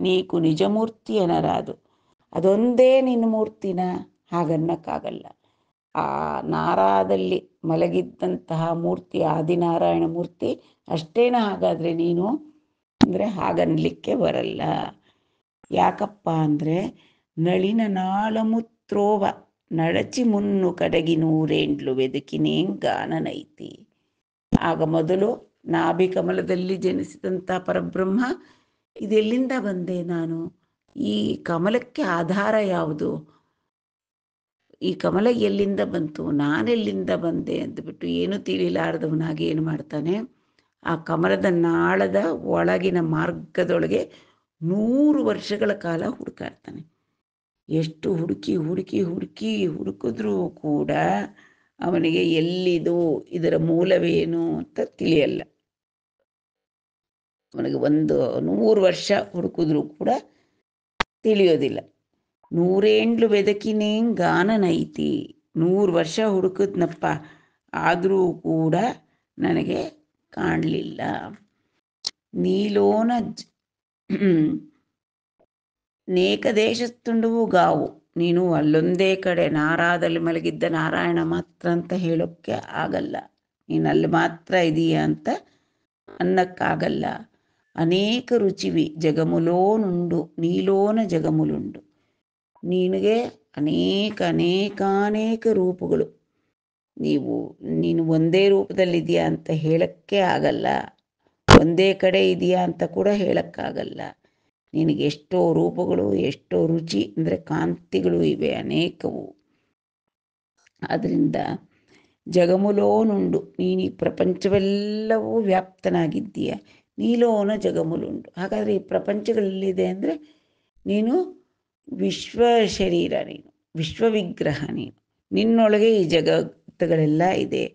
ನೀಕು ನಿಜಮೂರ್ತಿ ಅನ್ನರಾದು. ಅದೊಂದೇ ನಿನ್ನ ಮೂರ್ತಿನ ಹಾಗನ್ನಕ್ಕಾಗಲ್ಲ. ಆ ನಾರಾದಲ್ಲಿ ಮಲಗಿದ್ದಂತಹ ಮೂರ್ತಿ ಆದಿನಾರಾಯಣ ಮೂರ್ತಿ ಅಷ್ಟೇನ ಹಾಗಾದರೆ ನೀನು ಅಂದರೆ ಹಾಗನ್ಲಿಕ್ಕೆ ಬರಲ್ಲ. ಯಾಕಪ್ಪ ಅಂದರೆ ನಳಿನ ನಾಳಮುತ್ರೋವ ನಡಚಿ ಮುನ್ನು ಕಡಗಿ ನೂರೇಂಡ್ಲು ವೆದಕಿನೇಂಗಾನನೈತಿ. ಆಗ ಮೊದಲು ನಾಭಿ ಕಮಲದಲ್ಲಿ ಜನಿಸಿದಂಥ ಪರಬ್ರಹ್ಮ ಇದೆಲ್ಲಿಂದ ಬಂದೆ ನಾನು, ಈ ಕಮಲಕ್ಕೆ ಆಧಾರ ಯಾವುದು, ಈ ಕಮಲ ಎಲ್ಲಿಂದ ಬಂತು, ನಾನೆಲ್ಲಿಂದ ಬಂದೆ ಅಂದ್ಬಿಟ್ಟು ಏನು ತಿಳಿಲಾರದವನಾಗಿ ಏನು ಮಾಡ್ತಾನೆ, ಆ ಕಮಲದ ನಾಳದ ಒಳಗಿನ ಮಾರ್ಗದೊಳಗೆ 100 ವರ್ಷಗಳ ಕಾಲ ಹುಡುಕಾಡ್ತಾನೆ. ಎಷ್ಟು ಹುಡುಕಿ ಹುಡುಕಿ ಹುಡುಕಿ ಹುಡುಕಿದ್ರೂ ಕೂಡ ಅವನಿಗೆ ಎಲ್ಲಿದು, ಇದರ ಮೂಲವೇನು ಅಂತ ತಿಳಿಯಲ್ಲ. ಅವನಿಗೆ 100 ವರ್ಷ ಹುಡುಕಿದ್ರೂ ಕೂಡ ತಿಳಿಯೋದಿಲ್ಲ. ನೂರೇಂಡ್ಲು ವೆದಕಿನೇಂಗಾನನೈತಿ. 100 ವರ್ಷ ಹುಡುಕಿದ್ನಪ್ಪ, ಆದರೂ ಕೂಡ ನನಗೆ ಕಾಣಲಿಲ್ಲ. ನೀಲೋನ ನೇಕದೇಶಸ್ತುಂಡವು ಗಾವು. ನೀನು ಅಲ್ಲೊಂದೇ ಕಡೆ ನಾರಾದಲ್ಲಿ ಮಲಗಿದ್ದ ನಾರಾಯಣ ಮಾತ್ರ ಅಂತ ಹೇಳೋಕ್ಕೆ ಆಗಲ್ಲ. ನೀನು ಅಲ್ಲಿ ಮಾತ್ರ ಇದೀಯ ಅಂತ ಅನ್ನಕ್ಕಾಗಲ್ಲ. ಅನೇಕ ರುಚಿವಿ ಜಗಮುಲೋನುಂಡು ನೀಲೋನ ಜಗಮುಲುಂಡು. ನಿನಗೆ ಅನೇಕಾನೇಕ ರೂಪಗಳು. ನೀನು ಒಂದೇ ರೂಪದಲ್ಲಿದೆಯಾ ಅಂತ ಹೇಳಕ್ಕೆ ಆಗಲ್ಲ, ಒಂದೇ ಕಡೆ ಇದೆಯಾ ಅಂತ ಕೂಡ ಹೇಳಕ್ಕಾಗಲ್ಲ. ನಿನಗೆ ಎಷ್ಟೋ ರೂಪಗಳು, ಎಷ್ಟೋ ರುಚಿ ಅಂದರೆ ಕಾಂತಿಗಳು ಇವೆ, ಅನೇಕವು. ಆದ್ದರಿಂದ ಜಗಮುಲೋನುಂಡು, ನೀನು ಈ ಪ್ರಪಂಚವೆಲ್ಲವೂ ವ್ಯಾಪ್ತನಾಗಿದ್ದೀಯ. ನೀಲೋನ ಜಗಮುಲುಂಡು. ಹಾಗಾದರೆ ಈ ಪ್ರಪಂಚಗಳಲ್ಲಿದೆ ಅಂದರೆ ನೀನು ವಿಶ್ವ ಶರೀರ, ನೀನು ವಿಶ್ವವಿಗ್ರಹ, ನಿನ್ನೊಳಗೆ ಈ ಜಗತ್ತುಗಳೆಲ್ಲ ಇದೆ.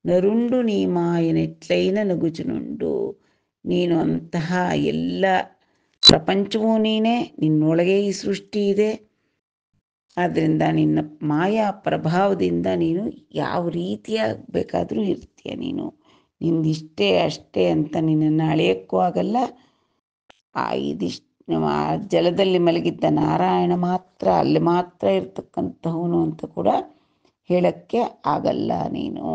ನರುಂಡು ನೀ ಮಾಯನೆಟ್ಲೈನ ನಗುಚುನುಂಡು. ನೀನು ಅಂತಹ ಎಲ್ಲ ಪ್ರಪಂಚವೂ ನೀನೇ, ನಿನ್ನೊಳಗೆ ಈ ಸೃಷ್ಟಿ ಇದೆ. ಆದ್ದರಿಂದ ನಿನ್ನ ಮಾಯಾ ಪ್ರಭಾವದಿಂದ ನೀನು ಯಾವ ರೀತಿಯಾಗಬೇಕಾದ್ರೂ ಇರ್ತೀಯ. ನಿಂದಿಷ್ಟೇ ಅಷ್ಟೇ ಅಂತ ನಿನ್ನನ್ನು ಅಳೆಯೋಕ್ಕೂ ಆಗಲ್ಲ. ಆ ಜಲದಲ್ಲಿ ಮಲಗಿದ್ದ ನಾರಾಯಣ ಮಾತ್ರ ಅಲ್ಲಿ ಮಾತ್ರ ಇರ್ತಕ್ಕಂಥವನು ಅಂತ ಕೂಡ ಹೇಳಕ್ಕೆ ಆಗಲ್ಲ ನೀನು.